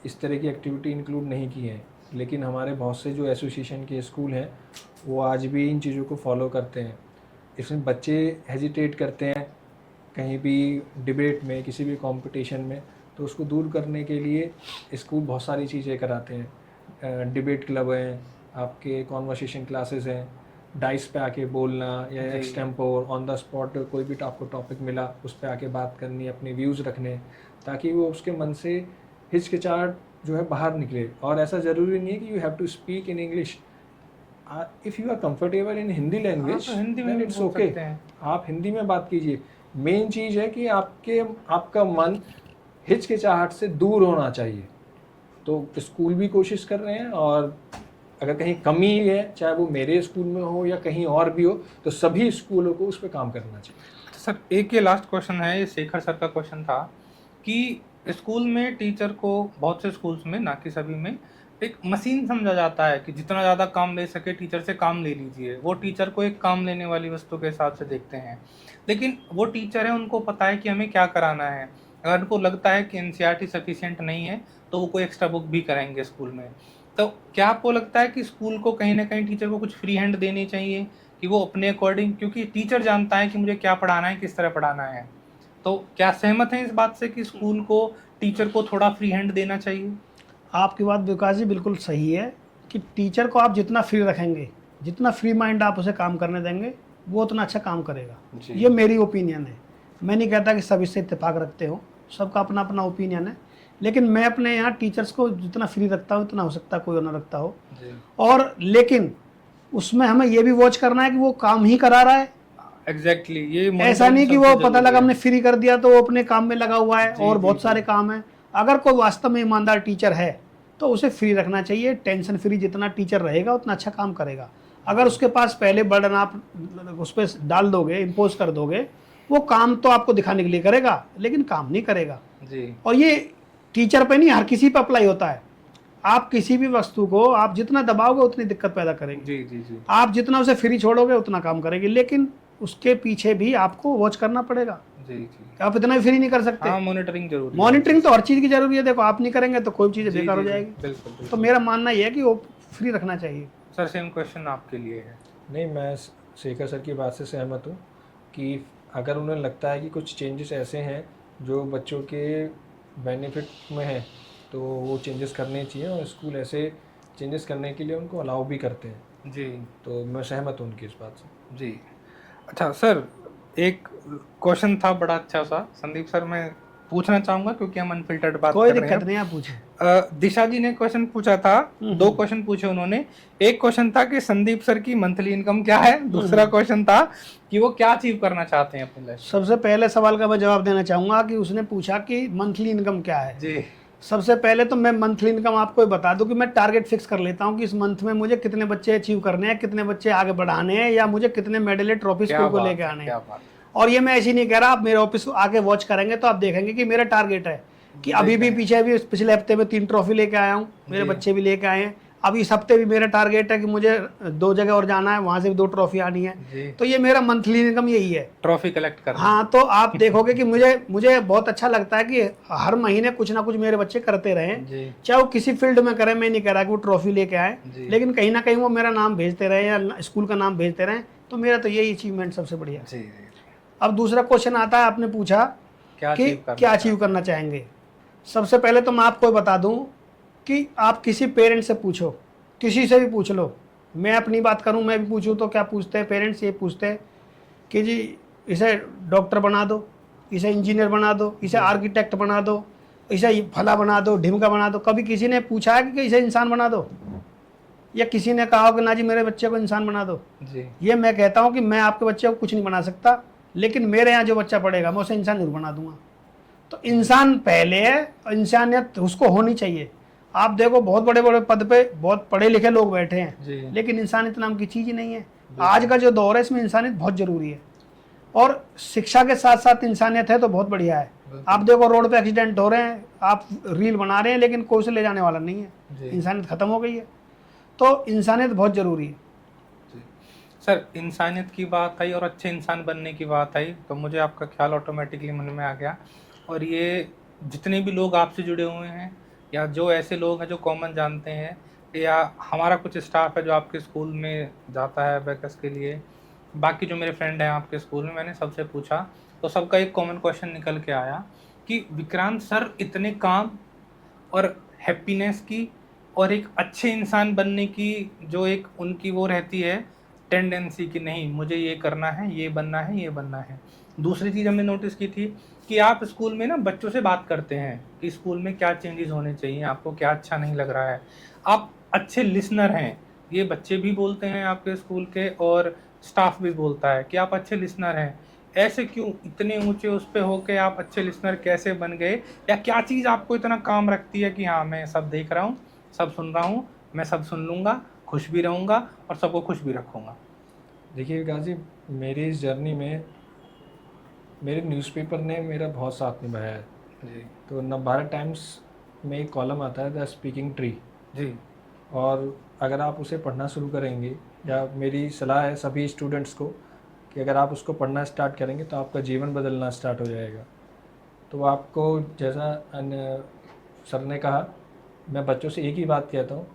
[SPEAKER 3] इस तरह की एक्टिविटी इंक्लूड नहीं की है, लेकिन हमारे बहुत से जो एसोसिएशन के स्कूल हैं वो आज भी इन चीज़ों को फॉलो करते हैं। इसमें बच्चे हेजिटेट करते हैं कहीं भी डिबेट में, किसी भी कंपटीशन में, तो उसको दूर करने के लिए स्कूल बहुत सारी चीज़ें कराते हैं। डिबेट क्लब हैं, आपके कॉन्वर्सेशन क्लासेस हैं, डाइस पे आके बोलना या एक्सटेम्पोर ऑन द स्पॉट कोई भी आपको टॉपिक मिला उस पे आके बात करनी, अपने व्यूज़ रखने, ताकि वो उसके मन से हिचकिचाहट जो है बाहर निकले। और ऐसा ज़रूरी नहीं है कि you have to speak in English. If you are comfortable in Hindi language,
[SPEAKER 1] Hindi में
[SPEAKER 3] इट्स ओके, आप हिंदी में बात कीजिए। मेन चीज़ है कि आपका मन हिचकिचाहट से दूर होना चाहिए। तो स्कूल भी कोशिश कर रहे हैं, और अगर कहीं कमी है, चाहे वो मेरे स्कूल में हो या कहीं और भी हो, तो सभी स्कूलों को उस पर काम करना चाहिए।
[SPEAKER 1] सर एक ये लास्ट क्वेश्चन है, ये शेखर सर का क्वेश्चन था कि स्कूल में टीचर को, बहुत से स्कूल्स में, ना कि सभी में, एक मशीन समझा जाता है कि जितना ज़्यादा काम ले सके टीचर से काम ले लीजिए। वो टीचर को एक काम लेने वाली वस्तु के हिसाब से देखते हैं। लेकिन वो टीचर है, उनको पता है कि हमें क्या कराना है। अगर उनको लगता है कि एनसीईआरटी सफिशिएंट नहीं है तो वो कोई एक्स्ट्रा बुक भी कराएंगे स्कूल में। तो क्या आपको लगता है कि स्कूल को कहीं ना कहीं टीचर को कुछ फ्री हैंड देनी चाहिए कि वो अपने अकॉर्डिंग, क्योंकि टीचर जानता है कि मुझे क्या पढ़ाना है, किस तरह पढ़ाना है। तो क्या सहमत हैं इस बात से कि स्कूल को टीचर को थोड़ा फ्री हैंड देना चाहिए?
[SPEAKER 2] आपकी बात विकास जी बिल्कुल सही है कि टीचर को आप जितना फ्री रखेंगे, जितना फ्री माइंड आप उसे काम करने देंगे, वो उतना अच्छा काम करेगा। ये मेरी ओपिनियन है। मैं नहीं कहता कि सब इससे इत्तेफाक रखते हो, सबका अपना अपना ओपिनियन है, लेकिन मैं अपने यहाँ टीचर्स को जितना फ्री रखता हूँ उतना हो सकता है कोई और ना रखता हो। और लेकिन उसमें हमें ये भी वॉच करना है कि वो काम ही करा रहा है।
[SPEAKER 1] एग्जैक्टली ये
[SPEAKER 2] ऐसा नहीं कि वो पता लगा हमने फ्री कर दिया तो वो अपने काम में लगा हुआ है और बहुत सारे काम है। अगर कोई वास्तव में ईमानदार टीचर है तो उसे फ्री रखना चाहिए। टेंशन फ्री जितना टीचर रहेगा उतना अच्छा काम करेगा। अगर उसके पास पहले बर्डन आप उस पर डाल दोगे, इम्पोज कर दोगे, वो काम तो आपको दिखाने के लिए करेगा लेकिन काम नहीं करेगा जी। और ये टीचर पे नहीं, हर किसी पे अप्लाई होता है। आप किसी भी वस्तु को आप जितना दबाओगे उतनी दिक्कत पैदा करेगी जी जी जी। आप जितना उसे फ्री छोड़ोगे उतना काम करेगी, लेकिन उसके पीछे भी आपको वॉच करना पड़ेगा जी जी। आप इतना भी फ्री नहीं कर सकते।
[SPEAKER 1] हाँ, मॉनिटरिंग जरूरी,
[SPEAKER 2] मॉनिटरिंग तो हर चीज़ की जरूरी है। देखो, आप नहीं करेंगे तो कोई चीज़ बेकार हो जाएगी। बिल्कुल। तो मेरा मानना यह है कि वो फ्री रखना चाहिए।
[SPEAKER 1] सर सेम क्वेश्चन आपके लिए है।
[SPEAKER 3] नहीं, मैं शेखर सर की बात से सहमत हूँ कि अगर उन्हें लगता है कि कुछ चेंजेस ऐसे हैं जो बच्चों के बेनिफिट में हैं तो वो चेंजेस करने चाहिए, और स्कूल ऐसे चेंजेस करने के लिए उनको अलाउ भी करते हैं जी। तो मैं सहमत हूँ उनकी इस बात से जी।
[SPEAKER 1] अच्छा सर, एक क्वेश्चन था बड़ा अच्छा सा, संदीप सर मैं पूछना चाहूंगा क्योंकि हम अनफिल्टर्ड बात कर रहे हैं।
[SPEAKER 2] कोई दिक्कत नहीं, आप पूछें।
[SPEAKER 1] दिशा जी ने क्वेश्चन पूछा था, 2 क्वेश्चन पूछे उन्होंने। एक क्वेश्चन था कि संदीप सर की मंथली इनकम क्या है, दूसरा क्वेश्चन था कि वो क्या अचीव करना चाहते हैं अपने लाइफ।
[SPEAKER 2] सबसे पहले सवाल का मैं जवाब देना चाहूंगा कि उसने पूछा कि मंथली इनकम क्या है जी। सबसे पहले तो मैं मंथली इनकम आपको बता दूं कि मैं टारगेट फिक्स कर लेता हूं कि इस मंथ में मुझे कितने बच्चे अचीव करने हैं, कितने बच्चे आगे बढ़ाने हैं, या मुझे कितने मेडल ट्रॉफी स्कूल को लेके आने हैं। और ये मैं ऐसे नहीं कह रहा, आप मेरे ऑफिस आके वॉच करेंगे तो आप देखेंगे कि मेरा टारगेट है कि अभी भी पीछे भी पिछले हफ्ते में 3 ट्रॉफी लेके आया हूँ, मेरे बच्चे भी लेके आए हैं। अब इस हफ्ते भी मेरा टारगेट है कि मुझे 2 जगह और जाना है, वहां से भी 2 ट्रॉफी आनी है। तो ये मेरा मंथली इनकम यही है,
[SPEAKER 1] ट्रॉफी कलेक्ट करना।
[SPEAKER 2] हाँ, तो आप देखोगे कि मुझे बहुत अच्छा लगता है कि हर महीने कुछ ना कुछ मेरे बच्चे करते रहे, चाहे वो किसी फील्ड में करें। मैं नहीं कह रहा कि वो ट्रॉफी लेके आए, लेकिन कहीं ना कहीं वो मेरा नाम भेजते रहे या स्कूल का नाम भेजते रहे। तो मेरा तो यही अचीवमेंट सबसे बढ़िया है। अब दूसरा क्वेश्चन आता है, आपने पूछा कि क्या अचीव करना चाहेंगे। सबसे पहले तो मैं आपको बता दूं कि आप किसी पेरेंट से पूछो, किसी से भी पूछ लो। मैं अपनी बात करूं, मैं भी पूछूं तो क्या पूछते हैं पेरेंट्स? ये पूछते हैं कि जी इसे डॉक्टर बना दो, इसे इंजीनियर बना दो, इसे आर्किटेक्ट बना दो, इसे फला बना दो, ढिमका बना दो। कभी किसी ने पूछा है कि इसे इंसान बना दो, या किसी ने कहा कि ना जी मेरे बच्चे को इंसान बना दो जी। ये मैं कहता हूँ कि मैं आपके बच्चे को कुछ नहीं बना सकता, लेकिन मेरे यहाँ जो बच्चा पढ़ेगा मैं उसे इंसान जरूर बना दूंगा। तो इंसान पहले है, इंसानियत उसको होनी चाहिए। आप देखो, बहुत बड़े बड़े पद पे बहुत पढ़े लिखे लोग बैठे हैं, लेकिन इंसानियत नाम की चीज़ ही नहीं है। आज का जो दौर है इसमें इंसानियत बहुत ज़रूरी है, और शिक्षा के साथ साथ इंसानियत है तो बहुत बढ़िया है। आप देखो, रोड पे एक्सीडेंट हो रहे हैं, आप रील बना रहे हैं, लेकिन कोई से ले जाने वाला नहीं है। इंसानियत खत्म हो गई है, तो इंसानियत बहुत ज़रूरी है।
[SPEAKER 1] सर, इंसानियत की बात आई और अच्छे इंसान बनने की बात आई, तो मुझे आपका ख्याल ऑटोमेटिकली मन में आ गया। और ये जितने भी लोग आपसे जुड़े हुए हैं, या जो ऐसे लोग हैं जो कॉमन जानते हैं, या हमारा कुछ स्टाफ है जो आपके स्कूल में जाता है अबेकस के लिए, बाकी जो मेरे फ्रेंड हैं आपके स्कूल में, मैंने सबसे पूछा तो सबका एक कॉमन क्वेश्चन निकल के आया कि विक्रांत सर इतने काम और हैप्पीनेस की और एक अच्छे इंसान बनने की जो एक उनकी वो रहती है टेंडेंसी कि नहीं मुझे ये करना है, ये बनना है, ये बनना है। दूसरी चीज़ हमने नोटिस की थी कि आप स्कूल में ना बच्चों से बात करते हैं कि स्कूल में क्या चेंजेस होने चाहिए, आपको क्या अच्छा नहीं लग रहा है। आप अच्छे लिसनर हैं, ये बच्चे भी बोलते हैं आपके स्कूल के और स्टाफ भी बोलता है कि आप अच्छे लिसनर हैं। ऐसे क्यों इतने ऊंचे उस पे होके आप अच्छे लिसनर कैसे बन गए, या क्या चीज़ आपको इतना काम रखती है कि हाँ मैं सब देख रहा हूँ, सब सुन रहा हूँ, मैं सब सुन लूँगा, खुश भी रहूँगा और सबको खुश भी रखूँगा।
[SPEAKER 3] देखिए विकास जी, मेरी इस जर्नी में मेरे न्यूज़पेपर ने मेरा बहुत साथ निभाया है।
[SPEAKER 1] जी
[SPEAKER 3] तो नवभारत टाइम्स में एक कॉलम आता है द स्पीकिंग ट्री,
[SPEAKER 1] जी
[SPEAKER 3] और अगर आप उसे पढ़ना शुरू करेंगे, या मेरी सलाह है सभी स्टूडेंट्स को कि अगर आप उसको पढ़ना स्टार्ट करेंगे तो आपका जीवन बदलना स्टार्ट हो जाएगा। तो आपको जैसा सर ने कहा, मैं बच्चों से एक ही बात कहता हूँ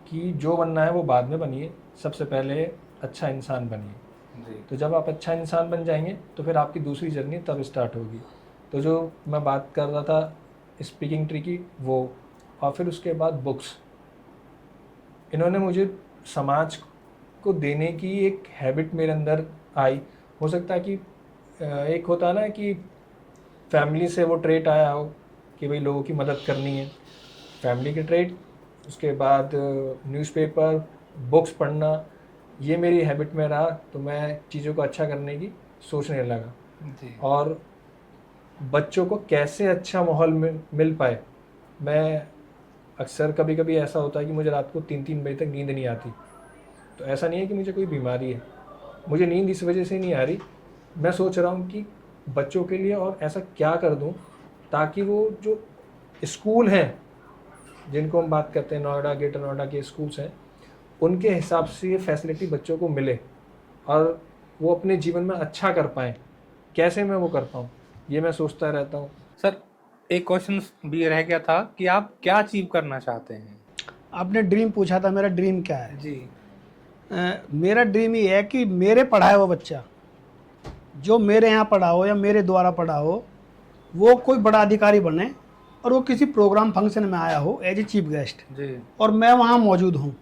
[SPEAKER 3] कि जो बनना है वो बाद में बनिए, सबसे पहले अच्छा इंसान बनिए।
[SPEAKER 1] जी
[SPEAKER 3] तो जब आप अच्छा इंसान बन जाएंगे तो फिर आपकी दूसरी जर्नी तब स्टार्ट होगी। तो जो मैं बात कर रहा था स्पीकिंग ट्री की, वो, और फिर उसके बाद बुक्स, इन्होंने मुझे समाज को देने की एक हैबिट मेरे अंदर आई। हो सकता है कि एक होता है ना कि फैमिली से वो ट्रेट आया हो कि भाई लोगों की मदद करनी है, फैमिली के ट्रेट, उसके बाद न्यूज़पेपर, बुक्स पढ़ना, ये मेरी हैबिट में रहा। तो मैं चीज़ों को अच्छा करने की सोचने लगा,
[SPEAKER 1] जी
[SPEAKER 3] और बच्चों को कैसे अच्छा माहौल मिल पाए। मैं अक्सर कभी कभी ऐसा होता है कि मुझे रात को 3-3 बजे तक नींद नहीं आती। तो ऐसा नहीं है कि मुझे कोई बीमारी है, मुझे नींद इस वजह से नहीं आ रही। मैं सोच रहा हूँ कि बच्चों के लिए और ऐसा क्या कर दूँ ताकि वो जो स्कूल हैं जिनको हम बात करते हैं, नोएडा, ग्रेटर नोएडा के स्कूल्स हैं, उनके हिसाब से ये फैसिलिटी बच्चों को मिले और वो अपने जीवन में अच्छा कर पाएँ। कैसे मैं वो कर पाऊँ, ये मैं सोचता रहता हूँ।
[SPEAKER 1] सर, एक क्वेश्चन भी रह गया था कि आप क्या अचीव करना चाहते हैं।
[SPEAKER 2] आपने ड्रीम पूछा था, मेरा ड्रीम क्या है।
[SPEAKER 1] जी
[SPEAKER 2] मेरा ड्रीम ये है कि मेरे पढ़ा है वो बच्चा, जो मेरे यहाँ पढ़ा हो या मेरे द्वारा पढ़ा हो, वो कोई बड़ा अधिकारी बने और वो किसी प्रोग्राम फंक्शन में आया हो एज ए चीफ गेस्ट,
[SPEAKER 1] जी
[SPEAKER 2] और मैं वहाँ मौजूद हूँ,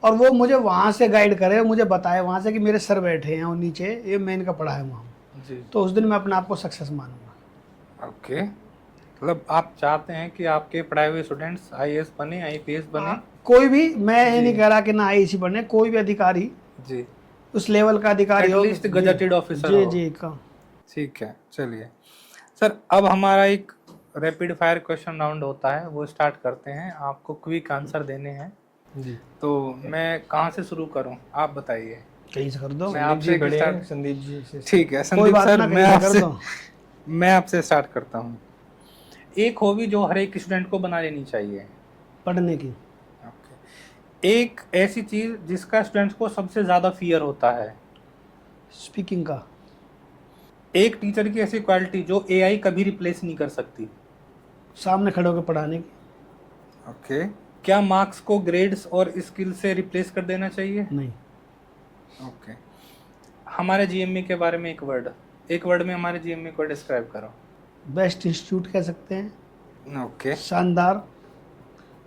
[SPEAKER 2] और वो मुझे वहाँ से गाइड करे, मुझे बताए वहाँ से कि मेरे सर बैठे हैं और नीचे ये मैं इनका पढ़ा है वहाँ,
[SPEAKER 1] जी
[SPEAKER 2] तो उस दिन मैं अपने आप को सक्सेस मानूंगा।
[SPEAKER 1] ओके, मतलब आप चाहते हैं कि आपके पढ़ाए हुए स्टूडेंट्स आईएएस बने, आईपीएस बने।
[SPEAKER 2] कोई भी, मैं ये नहीं कह रहा कि ना आईसी बने, कोई भी अधिकारी
[SPEAKER 1] जी,
[SPEAKER 2] उस लेवल का अधिकारी हो,
[SPEAKER 1] एटलीस्ट गजेटेड ऑफिसर
[SPEAKER 2] जी
[SPEAKER 1] हो।
[SPEAKER 2] जी का।
[SPEAKER 1] ठीक है, चलिए सर, अब हमारा एक रैपिड फायर क्वेश्चन राउंड होता है, वो स्टार्ट करते हैं। आपको क्विक आंसर देने हैं,
[SPEAKER 3] जी,
[SPEAKER 1] तो मैं कहाँ से शुरू करूँ आप बताइए।
[SPEAKER 2] कहीं से कर दो।
[SPEAKER 1] मैं
[SPEAKER 3] संदीप
[SPEAKER 1] आपसे
[SPEAKER 3] जी
[SPEAKER 1] एक
[SPEAKER 3] बड़े
[SPEAKER 1] start-
[SPEAKER 3] हैं, संदीप जी से।
[SPEAKER 1] ठीक है
[SPEAKER 2] कोई
[SPEAKER 1] संदीप
[SPEAKER 2] बात
[SPEAKER 1] सर,
[SPEAKER 2] ना,
[SPEAKER 1] मैं
[SPEAKER 2] कहीं से कर
[SPEAKER 1] आपसे
[SPEAKER 2] दो।
[SPEAKER 1] मैं आपसे स्टार्ट करता हूँ। एक हॉबी जो हर एक स्टूडेंट को बना लेनी चाहिए।
[SPEAKER 2] पढ़ने की।
[SPEAKER 1] ओके। एक ऐसी चीज जिसका स्टूडेंट्स को सबसे ज्यादा फियर होता है।
[SPEAKER 2] स्पीकिंग का।
[SPEAKER 1] एक टीचर की ऐसी क्वालिटी जो एआई कभी रिप्लेस नहीं कर सकती।
[SPEAKER 2] सामने खड़े होकर पढ़ाने की।
[SPEAKER 1] ओके। क्या मार्क्स को ग्रेड्स और स्किल से रिप्लेस कर देना चाहिए?
[SPEAKER 2] नहीं।
[SPEAKER 1] ओके। हमारे जीएमई के बारे में एक वर्ड में हमारे जीएमई को डिस्क्राइब करो।
[SPEAKER 2] बेस्ट इंस्टीट्यूट कह सकते हैं।
[SPEAKER 1] ओके,
[SPEAKER 2] शानदार,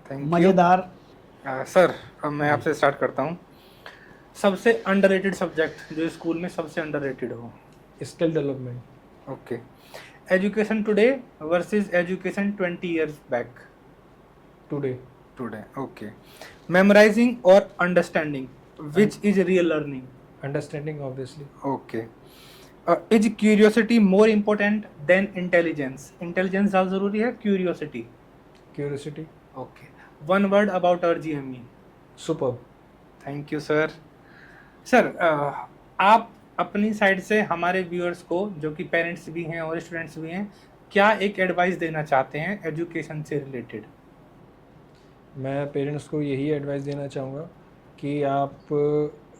[SPEAKER 1] थैंक यू।
[SPEAKER 2] मज़ेदार।
[SPEAKER 1] सर, अब मैं आपसे स्टार्ट करता हूँ। सबसे अंडररेटेड सब्जेक्ट जो स्कूल में सबसे अंडररेटेड हो।
[SPEAKER 3] Skill development.
[SPEAKER 1] Okay. Education today versus education 20 years back.
[SPEAKER 3] Today.
[SPEAKER 1] Okay. Memorising और understanding, which is real learning?
[SPEAKER 3] Understanding obviously.
[SPEAKER 1] Okay. Is curiosity more important than intelligence? Intelligence ज़्यादा ज़रूरी है, curiosity?
[SPEAKER 3] Curiosity.
[SPEAKER 1] Okay. One word about our GME.
[SPEAKER 3] Super.
[SPEAKER 1] Thank you sir. Sir, आप अपनी side से हमारे viewers को, जो कि पेरेंट्स भी हैं और स्टूडेंट्स भी हैं, क्या एक एडवाइस देना चाहते हैं एजुकेशन से रिलेटेड?
[SPEAKER 3] मैं पेरेंट्स को यही एडवाइस देना चाहूँगा कि आप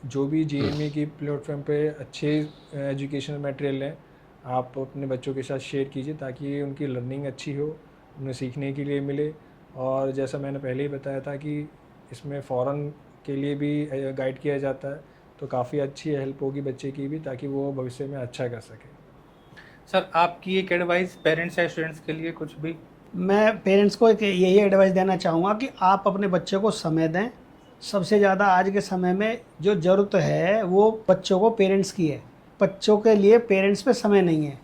[SPEAKER 3] जो भी जीएमई की प्लेटफॉर्म पे अच्छे एजुकेशनल मटेरियल हैं, आप अपने बच्चों के साथ शेयर कीजिए ताकि उनकी लर्निंग अच्छी हो, उन्हें सीखने के लिए मिले। और जैसा मैंने पहले ही बताया था कि इसमें फ़ॉरेन के लिए भी गाइड किया जाता है, तो काफ़ी अच्छी हेल्प होगी बच्चे की भी, ताकि वो भविष्य में अच्छा कर सके।
[SPEAKER 1] सर आपकी एक एडवाइस पेरेंट्स या स्टूडेंट्स के लिए कुछ भी?
[SPEAKER 2] मैं पेरेंट्स को एक यही एडवाइस देना चाहूँगा कि आप अपने बच्चे को समय दें। सबसे ज़्यादा आज के समय में जो ज़रूरत है वो बच्चों को पेरेंट्स की है। बच्चों के लिए पेरेंट्स पे समय नहीं है,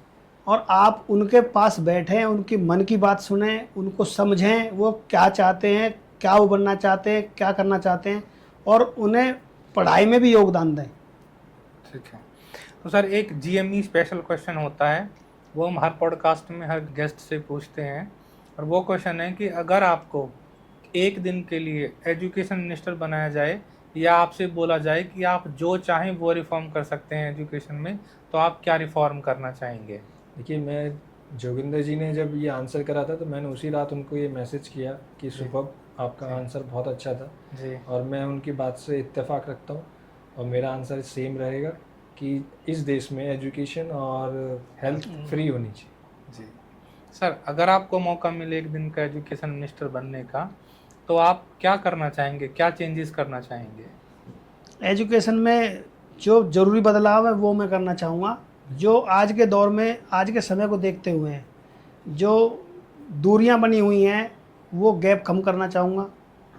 [SPEAKER 2] और आप उनके पास बैठें, उनकी मन की बात सुनें, उनको समझें वो क्या चाहते हैं, क्या वो बनना चाहते हैं, क्या करना चाहते हैं, और उन्हें पढ़ाई में भी योगदान दें।
[SPEAKER 1] ठीक है। तो सर एक जीएमई स्पेशल क्वेश्चन होता है, वो हम हर पॉडकास्ट में हर गेस्ट से पूछते हैं, और वो क्वेश्चन है कि अगर आपको एक दिन के लिए एजुकेशन मिनिस्टर बनाया जाए या आपसे बोला जाए कि आप जो चाहें वो रिफॉर्म कर सकते हैं एजुकेशन में, तो आप क्या रिफॉर्म करना चाहेंगे?
[SPEAKER 3] देखिए, मैं जोगिंदर जी ने जब ये आंसर करा था तो मैंने उसी रात उनको ये मैसेज किया कि सुबह आपका आंसर बहुत अच्छा था
[SPEAKER 1] जी।
[SPEAKER 3] और मैं उनकी बात से इत्तेफाक रखता हूँ, और मेरा आंसर सेम रहेगा कि इस देश में एजुकेशन और हेल्थ फ्री होनी चाहिए।
[SPEAKER 1] जी सर, अगर आपको मौका मिले एक दिन का एजुकेशन मिनिस्टर बनने का, तो आप क्या करना चाहेंगे, क्या चेंजेस करना चाहेंगे?
[SPEAKER 2] एजुकेशन में जो ज़रूरी बदलाव है वो मैं करना चाहूँगा। जो आज के दौर में, आज के समय को देखते हुए जो दूरियां बनी हुई हैं वो गैप कम करना चाहूँगा।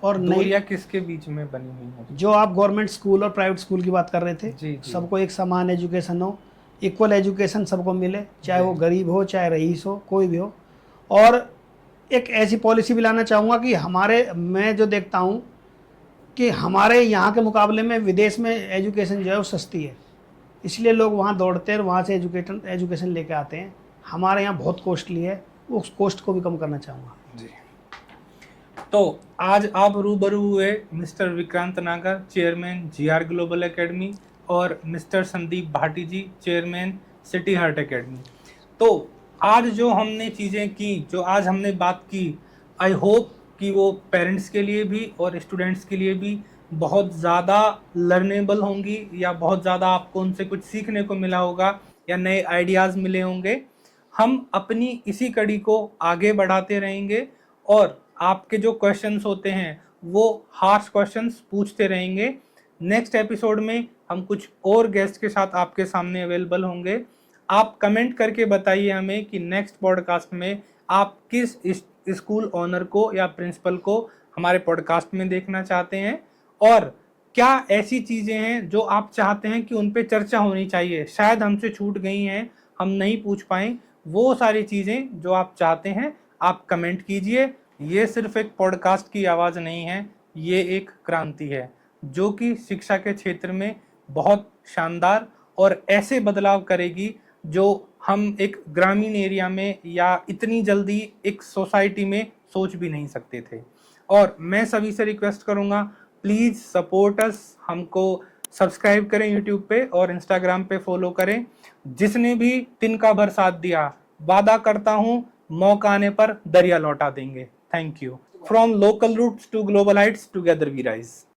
[SPEAKER 2] और नई
[SPEAKER 1] दूरियां किसके बीच में बनी हुई हैं?
[SPEAKER 2] जो आप गवर्नमेंट स्कूल और प्राइवेट स्कूल की बात कर रहे थे,
[SPEAKER 1] जी, जी।
[SPEAKER 2] सबको एक समान एजुकेशन हो, इक्वल एजुकेशन सबको मिले, चाहे वो गरीब हो चाहे रईस हो, कोई भी हो। और एक ऐसी पॉलिसी भी लाना चाहूँगा कि मैं जो देखता हूँ कि हमारे यहाँ के मुकाबले में विदेश में एजुकेशन जो है वो सस्ती है, इसलिए लोग वहाँ दौड़ते हैं और वहाँ से एजुकेशन लेके आते हैं। हमारे यहाँ बहुत कॉस्टली है, उस कॉस्ट को भी कम करना चाहूँगा।
[SPEAKER 1] जी। तो आज आप रूबरू हुए मिस्टर विक्रांत नागर, चेयरमैन जीआर ग्लोबल एकेडमी, और मिस्टर संदीप भाटी जी, चेयरमैन सिटी हार्ट एकेडमी। तो आज जो हमने चीज़ें की, जो आज हमने बात की, आई होप कि वो पेरेंट्स के लिए भी और स्टूडेंट्स के लिए भी बहुत ज़्यादा लर्नेबल होंगी, या बहुत ज़्यादा आपको उनसे कुछ सीखने को मिला होगा, या नए आइडियाज़ मिले होंगे। हम अपनी इसी कड़ी को आगे बढ़ाते रहेंगे, और आपके जो क्वेश्चंस होते हैं वो हार्श क्वेश्चंस पूछते रहेंगे। नेक्स्ट एपिसोड में हम कुछ और गेस्ट के साथ आपके सामने अवेलेबल होंगे। आप कमेंट करके बताइए हमें कि नेक्स्ट पॉडकास्ट में आप किस स्कूल ओनर को या प्रिंसिपल को हमारे पॉडकास्ट में देखना चाहते हैं, और क्या ऐसी चीज़ें हैं जो आप चाहते हैं कि उन पे चर्चा होनी चाहिए, शायद हमसे छूट गई हैं, हम नहीं पूछ पाए। वो सारी चीज़ें जो आप चाहते हैं आप कमेंट कीजिए। ये सिर्फ एक पॉडकास्ट की आवाज़ नहीं है, ये एक क्रांति है जो कि शिक्षा के क्षेत्र में बहुत शानदार और ऐसे बदलाव करेगी जो हम एक ग्रामीण एरिया में या इतनी जल्दी एक सोसाइटी में सोच भी नहीं सकते थे। और मैं सभी से रिक्वेस्ट करूँगा, प्लीज़ सपोर्ट अस, हमको सब्सक्राइब करें यूट्यूब पे और इंस्टाग्राम पे फॉलो करें। जिसने भी तिनका भर साथ दिया, वादा करता हूँ मौका आने पर दरिया लौटा देंगे। Thank you. From local roots to global heights, together we rise.